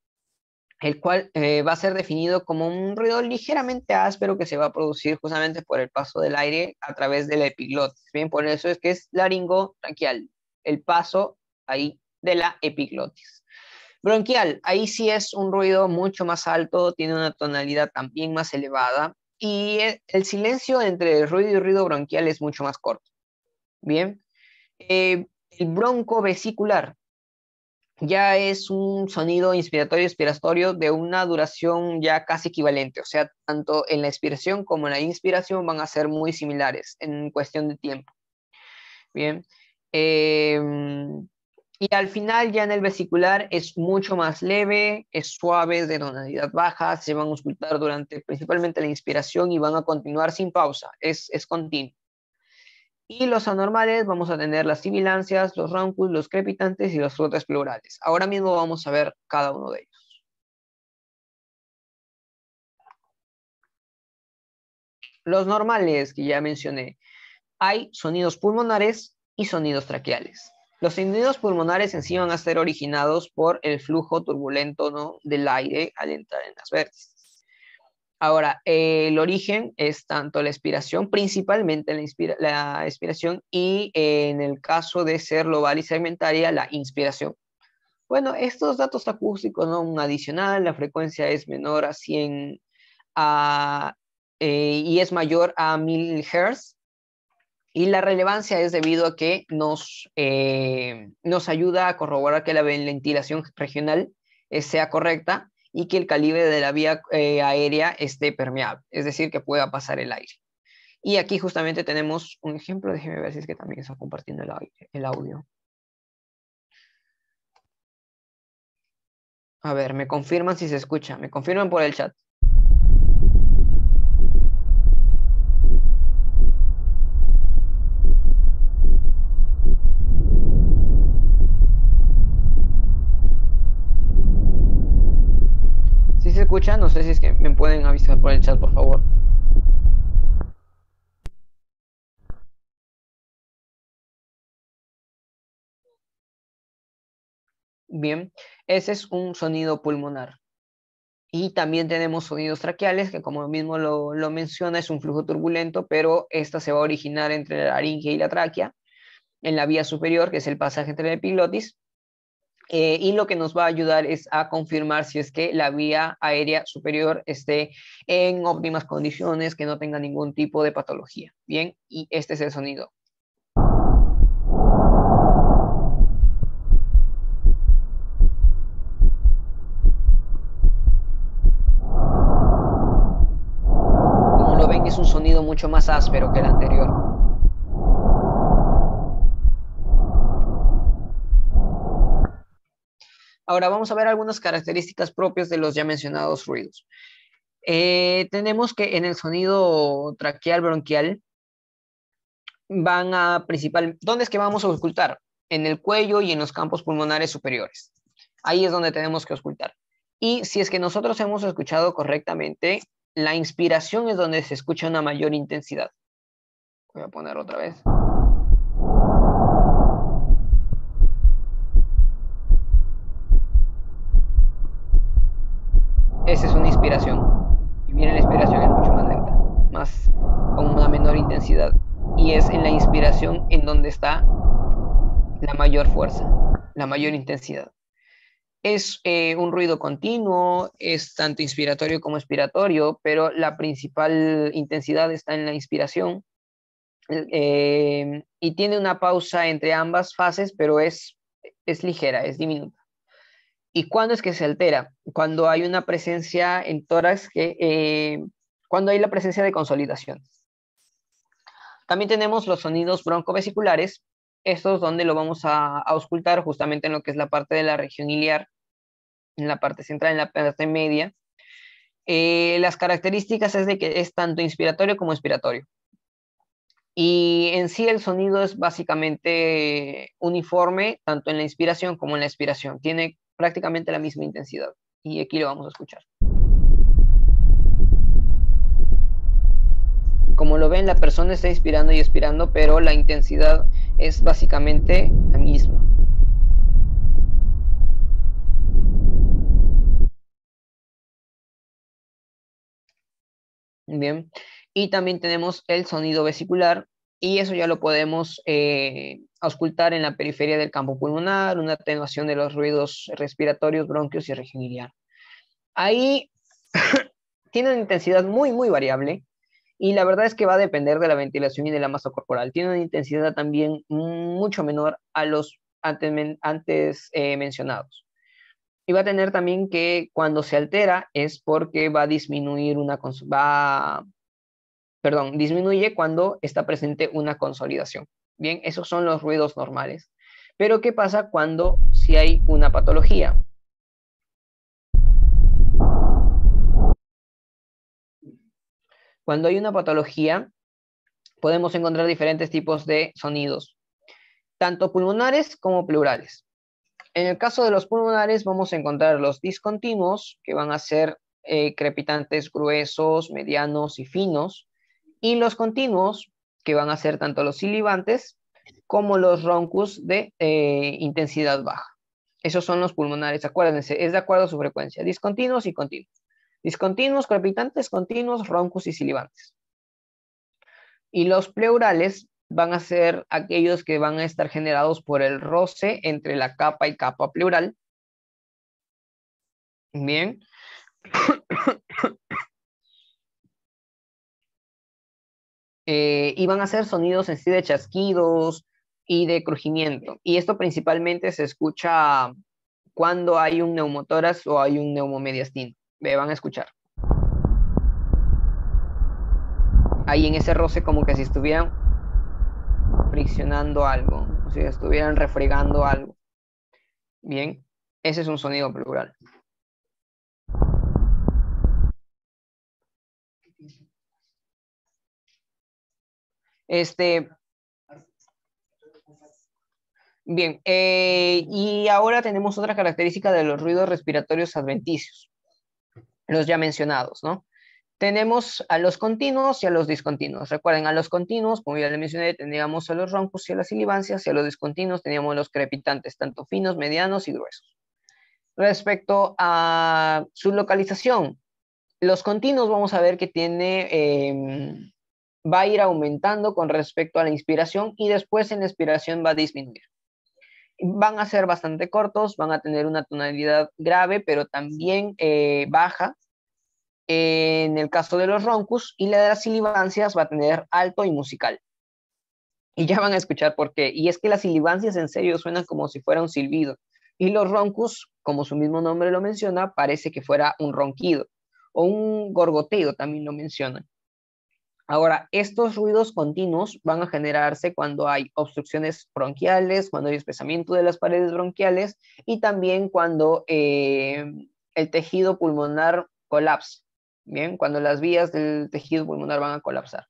Speaker 2: el cual va a ser definido como un ruido ligeramente áspero que se va a producir justamente por el paso del aire a través de la epiglotis. Bien, por eso es que es laringotraqueal, el paso ahí de la epiglotis. Bronquial, ahí sí es un ruido mucho más alto, tiene una tonalidad también más elevada y el silencio entre el ruido y ruido bronquial es mucho más corto. Bien, el bronco vesicular ya es un sonido inspiratorio y expiratorio de una duración ya casi equivalente, o sea, tanto en la expiración como en la inspiración van a ser muy similares en cuestión de tiempo. Bien. Y al final ya en el vesicular es mucho más leve, es suave, es de tonalidad baja, se van a auscultar durante principalmente la inspiración y van a continuar sin pausa, es continuo. Y los anormales vamos a tener las sibilancias, los roncus, los crepitantes y los frotes pleurales. Ahora mismo vamos a ver cada uno de ellos. Los normales que ya mencioné, hay sonidos pulmonares y sonidos traqueales. Los sonidos pulmonares en sí van a ser originados por el flujo turbulento, ¿no?, del aire al entrar en las vértices. Ahora, el origen es tanto la expiración, principalmente la expiración, y en el caso de ser global y segmentaria, la inspiración. Bueno, estos datos acústicos, ¿no?, un adicional, la frecuencia es menor a 100 y es mayor a 1000 Hz. Y la relevancia es debido a que nos ayuda a corroborar que la ventilación regional sea correcta y que el calibre de la vía aérea esté permeable, es decir, que pueda pasar el aire. Y aquí justamente tenemos un ejemplo, déjenme ver si es que también está compartiendo el audio. A ver, me confirman si se escucha, me confirman por el chat. Si se escucha, no sé si es que me pueden avisar por el chat, por favor. Bien, ese es un sonido pulmonar. Y también tenemos sonidos traqueales, que como mismo lo menciona, es un flujo turbulento, pero esta se va a originar entre la laringe y la tráquea, en la vía superior, que es el pasaje entre la epiglotis, y lo que nos va a ayudar es a confirmar si es que la vía aérea superior esté en óptimas condiciones, que no tenga ningún tipo de patología. Bien, y este es el sonido. Como lo ven, es un sonido mucho más áspero que el anterior. Ahora vamos a ver algunas características propias de los ya mencionados ruidos. Tenemos que en el sonido traqueal bronquial ¿dónde es que vamos a auscultar? En el cuello y en los campos pulmonares superiores. Ahí es donde tenemos que auscultar. Y si es que nosotros hemos escuchado correctamente, la inspiración es donde se escucha una mayor intensidad. Voy a poner otra vez. Esa es una inspiración. Y bien, la inspiración es mucho más lenta, con una menor intensidad. Y es en la inspiración en donde está la mayor fuerza, la mayor intensidad. Es un ruido continuo, es tanto inspiratorio como expiratorio, pero la principal intensidad está en la inspiración y tiene una pausa entre ambas fases, pero es ligera, es diminuta. ¿Y cuándo es que se altera? Cuando hay una presencia en tórax, cuando hay la presencia de consolidación. También tenemos los sonidos broncovesiculares, Esto es donde lo vamos a auscultar justamente en lo que es la parte de la región iliar, en la parte central, en la parte media. Las características es de que es tanto inspiratorio como expiratorio. Y en sí el sonido es básicamente uniforme, tanto en la inspiración como en la expiración. Tiene prácticamente la misma intensidad. Y aquí lo vamos a escuchar. Como lo ven, la persona está inspirando y expirando, pero la intensidad es básicamente la misma. Bien. Y también tenemos el sonido vesicular, y eso ya lo podemos auscultar en la periferia del campo pulmonar, una atenuación de los ruidos respiratorios, bronquios y región iliar. Ahí tiene una intensidad muy, muy variable, y la verdad es que va a depender de la ventilación y de la masa corporal. Tiene una intensidad también mucho menor a los antes mencionados. Y va a tener también que cuando se altera es porque va a disminuir disminuye cuando está presente una consolidación. Bien, esos son los ruidos normales. Pero ¿qué pasa cuando si hay una patología? Cuando hay una patología, podemos encontrar diferentes tipos de sonidos, tanto pulmonares como pleurales. En el caso de los pulmonares vamos a encontrar los discontinuos, que van a ser crepitantes gruesos, medianos y finos, y los continuos, que van a ser tanto los silibantes como los roncus de intensidad baja. Esos son los pulmonares, acuérdense, es de acuerdo a su frecuencia, discontinuos y continuos. Discontinuos, crepitantes, continuos, roncus y silibantes. Y los pleurales van a ser aquellos que van a estar generados por el roce entre la capa y capa pleural. Bien. Y van a ser sonidos en sí de chasquidos y de crujimiento. Y esto principalmente se escucha cuando hay un neumotórax o hay un neumomediastino. Me van a escuchar. Ahí en ese roce como que si estuvieran friccionando algo, o si estuvieran refregando algo. Bien, ese es un sonido pleural. Bien, y ahora tenemos otra característica de los ruidos respiratorios adventicios, los ya mencionados, ¿no? Tenemos a los continuos y a los discontinuos. Recuerden, a los continuos, como ya les mencioné, teníamos a los roncos y a las silibancias, y a los discontinuos teníamos los crepitantes, tanto finos, medianos y gruesos. Respecto a su localización, los continuos vamos a ver que va a ir aumentando con respecto a la inspiración, y después en la expiración va a disminuir. Van a ser bastante cortos, van a tener una tonalidad grave, pero también baja, en el caso de los roncus, y la de las silibancias va a tener alto y musical. Y ya van a escuchar por qué. Y es que las silibancias en serio suenan como si fuera un silbido. Y los roncus, como su mismo nombre lo menciona, parece que fuera un ronquido. O un gorgoteo también lo mencionan. Ahora, estos ruidos continuos van a generarse cuando hay obstrucciones bronquiales, cuando hay espesamiento de las paredes bronquiales, y también cuando el tejido pulmonar colapsa. Bien, cuando las vías del tejido pulmonar van a colapsar.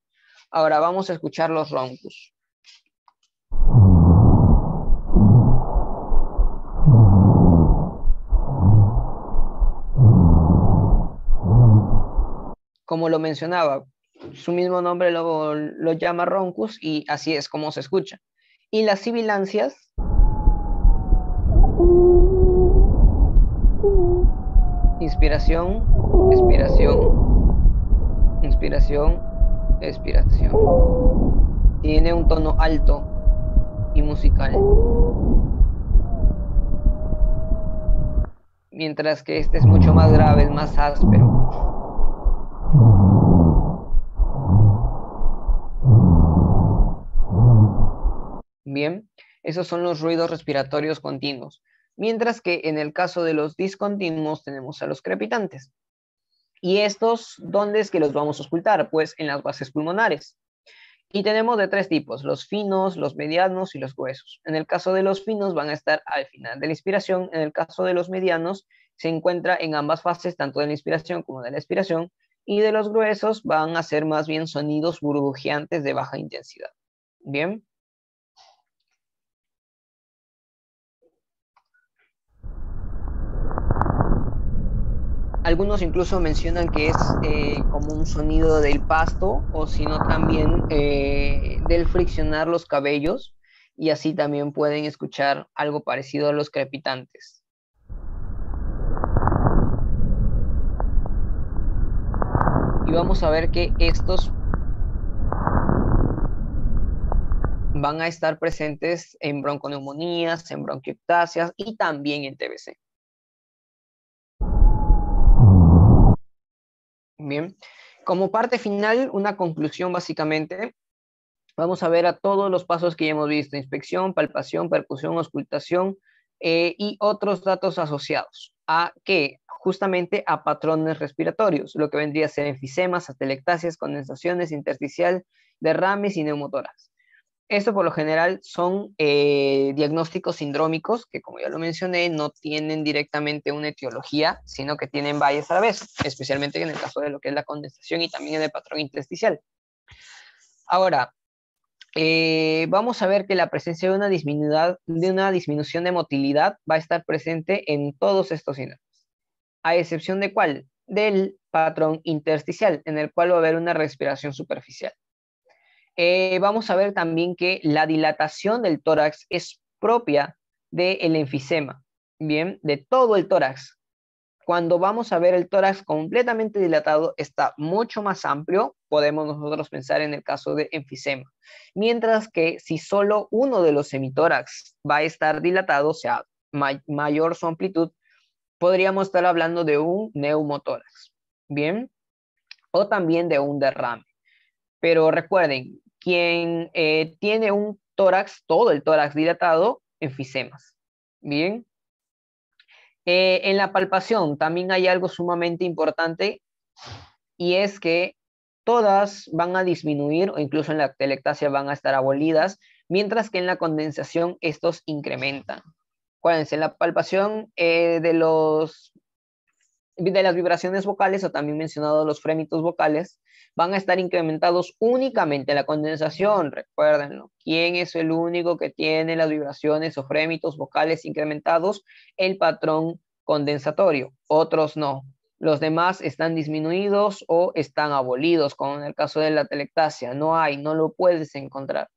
Speaker 2: Ahora vamos a escuchar los roncus. Como lo mencionaba, su mismo nombre lo llama roncus, y así es como se escucha. Y las sibilancias inspiración, expiración, inspiración, expiración. Tiene un tono alto y musical, mientras que este es mucho más grave, es más áspero. Bien, esos son los ruidos respiratorios continuos. Mientras que en el caso de los discontinuos tenemos a los crepitantes. ¿Y estos dónde es que los vamos a auscultar? Pues en las bases pulmonares. Y tenemos de 3 tipos, los finos, los medianos y los gruesos. En el caso de los finos van a estar al final de la inspiración, en el caso de los medianos se encuentra en ambas fases, tanto de la inspiración como de la expiración, y de los gruesos van a ser más bien sonidos burbujeantes de baja intensidad. Bien. Algunos incluso mencionan que es como un sonido del pasto, o sino también del friccionar los cabellos, y así también pueden escuchar algo parecido a los crepitantes. Y vamos a ver que estos van a estar presentes en bronconeumonías, en bronquiectasias y también en TBC. Bien, como parte final, una conclusión básicamente, vamos a ver a todos los pasos que ya hemos visto: inspección, palpación, percusión, auscultación y otros datos asociados a ¿qué? Justamente a patrones respiratorios, lo que vendría a ser enfisemas, atelectasias, condensaciones, intersticial, derrames y neumotórax. Esto por lo general son diagnósticos sindrómicos que, como ya lo mencioné, no tienen directamente una etiología, sino que tienen varias a la vez, especialmente en el caso de lo que es la condensación y también en el patrón intersticial. Ahora, vamos a ver que la presencia de una disminución de motilidad va a estar presente en todos estos síndromes. ¿A excepción de cuál? Del patrón intersticial, en el cual va a haber una respiración superficial. Vamos a ver también que la dilatación del tórax es propia del enfisema, bien, de todo el tórax. Cuando vamos a ver el tórax completamente dilatado, está mucho más amplio, podemos nosotros pensar en el caso de enfisema. Mientras que si solo uno de los semitórax va a estar dilatado, o sea, mayor su amplitud, podríamos estar hablando de un neumotórax, bien, o también de un derrame. Pero recuerden, quien tiene un tórax, todo el tórax dilatado, enfisemas. Bien. En la palpación también hay algo sumamente importante, y es que todas van a disminuir, o incluso en la atelectasia van a estar abolidas, mientras que en la condensación estos incrementan. Acuérdense, la palpación de las vibraciones vocales, o también mencionado los frémitos vocales, van a estar incrementados únicamente en la condensación. Recuérdenlo. ¿Quién es el único que tiene las vibraciones o frémitos vocales incrementados? El patrón condensatorio. Otros no. Los demás están disminuidos o están abolidos, como en el caso de la atelectasia. No lo puedes encontrar.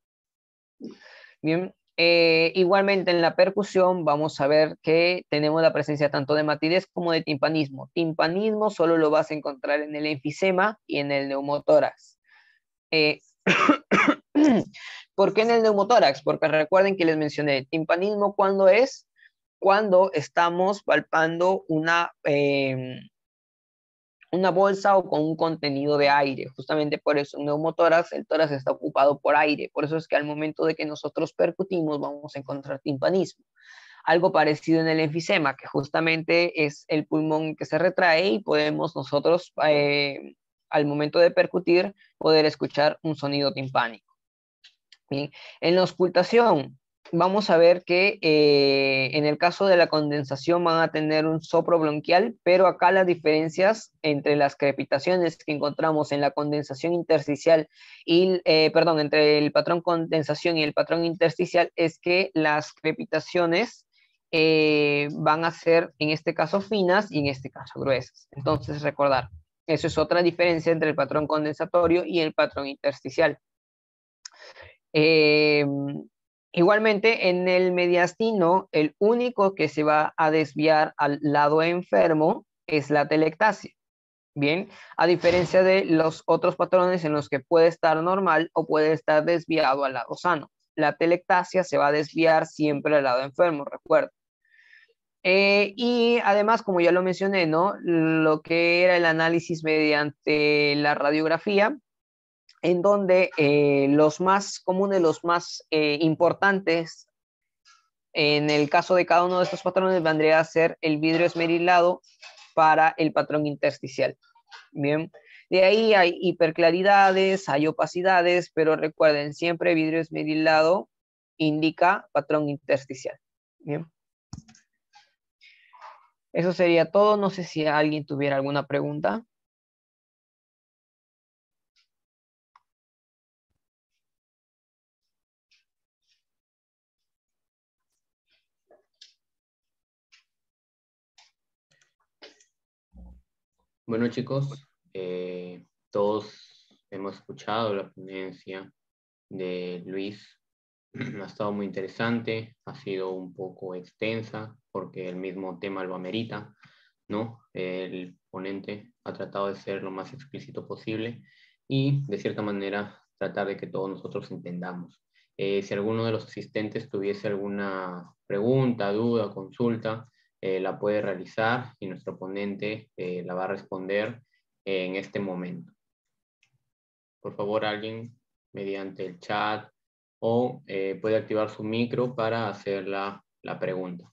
Speaker 2: Bien. Igualmente en la percusión vamos a ver que tenemos la presencia tanto de matidez como de timpanismo. Timpanismo solo lo vas a encontrar en el enfisema y en el neumotórax. ¿Por qué en el neumotórax? Porque recuerden que les mencioné, timpanismo ¿cuándo es? Cuando estamos palpando una bolsa o con un contenido de aire. Justamente por eso en neumotórax el tórax está ocupado por aire. Por eso es que al momento de que nosotros percutimos vamos a encontrar timpanismo. Algo parecido en el enfisema, que justamente es el pulmón que se retrae y podemos nosotros al momento de percutir poder escuchar un sonido timpánico. Bien. En la auscultación vamos a ver que en el caso de la condensación van a tener un soplo bronquial, pero acá las diferencias entre las crepitaciones que encontramos en la condensación intersticial y, entre el patrón condensación y el patrón intersticial es que las crepitaciones van a ser en este caso finas y en este caso gruesas. Entonces recordar, eso es otra diferencia entre el patrón condensatorio y el patrón intersticial. Igualmente, en el mediastino, el único que se va a desviar al lado enfermo es la atelectasia. Bien, a diferencia de los otros patrones en los que puede estar normal o puede estar desviado al lado sano. La atelectasia se va a desviar siempre al lado enfermo, recuerda. Y además, como ya lo mencioné, ¿no? Lo que era el análisis mediante la radiografía, en donde los más comunes, los más importantes, en el caso de cada uno de estos patrones, vendría a ser el vidrio esmerilado para el patrón intersticial. Bien, De ahí hay hiperclaridades, hay opacidades, pero recuerden, siempre vidrio esmerilado indica patrón intersticial. Bien. Eso sería todo. No sé si alguien tuviera alguna pregunta.
Speaker 1: Bueno, chicos, todos hemos escuchado la ponencia de Luis. Ha estado muy interesante, ha sido un poco extensa porque el mismo tema lo amerita, ¿no? El ponente ha tratado de ser lo más explícito posible y, de cierta manera, tratar de que todos nosotros entendamos. Si alguno de los asistentes tuviese alguna pregunta, duda, consulta, la puede realizar y nuestro ponente la va a responder en este momento. Por favor, alguien mediante el chat o puede activar su micro para hacer la pregunta.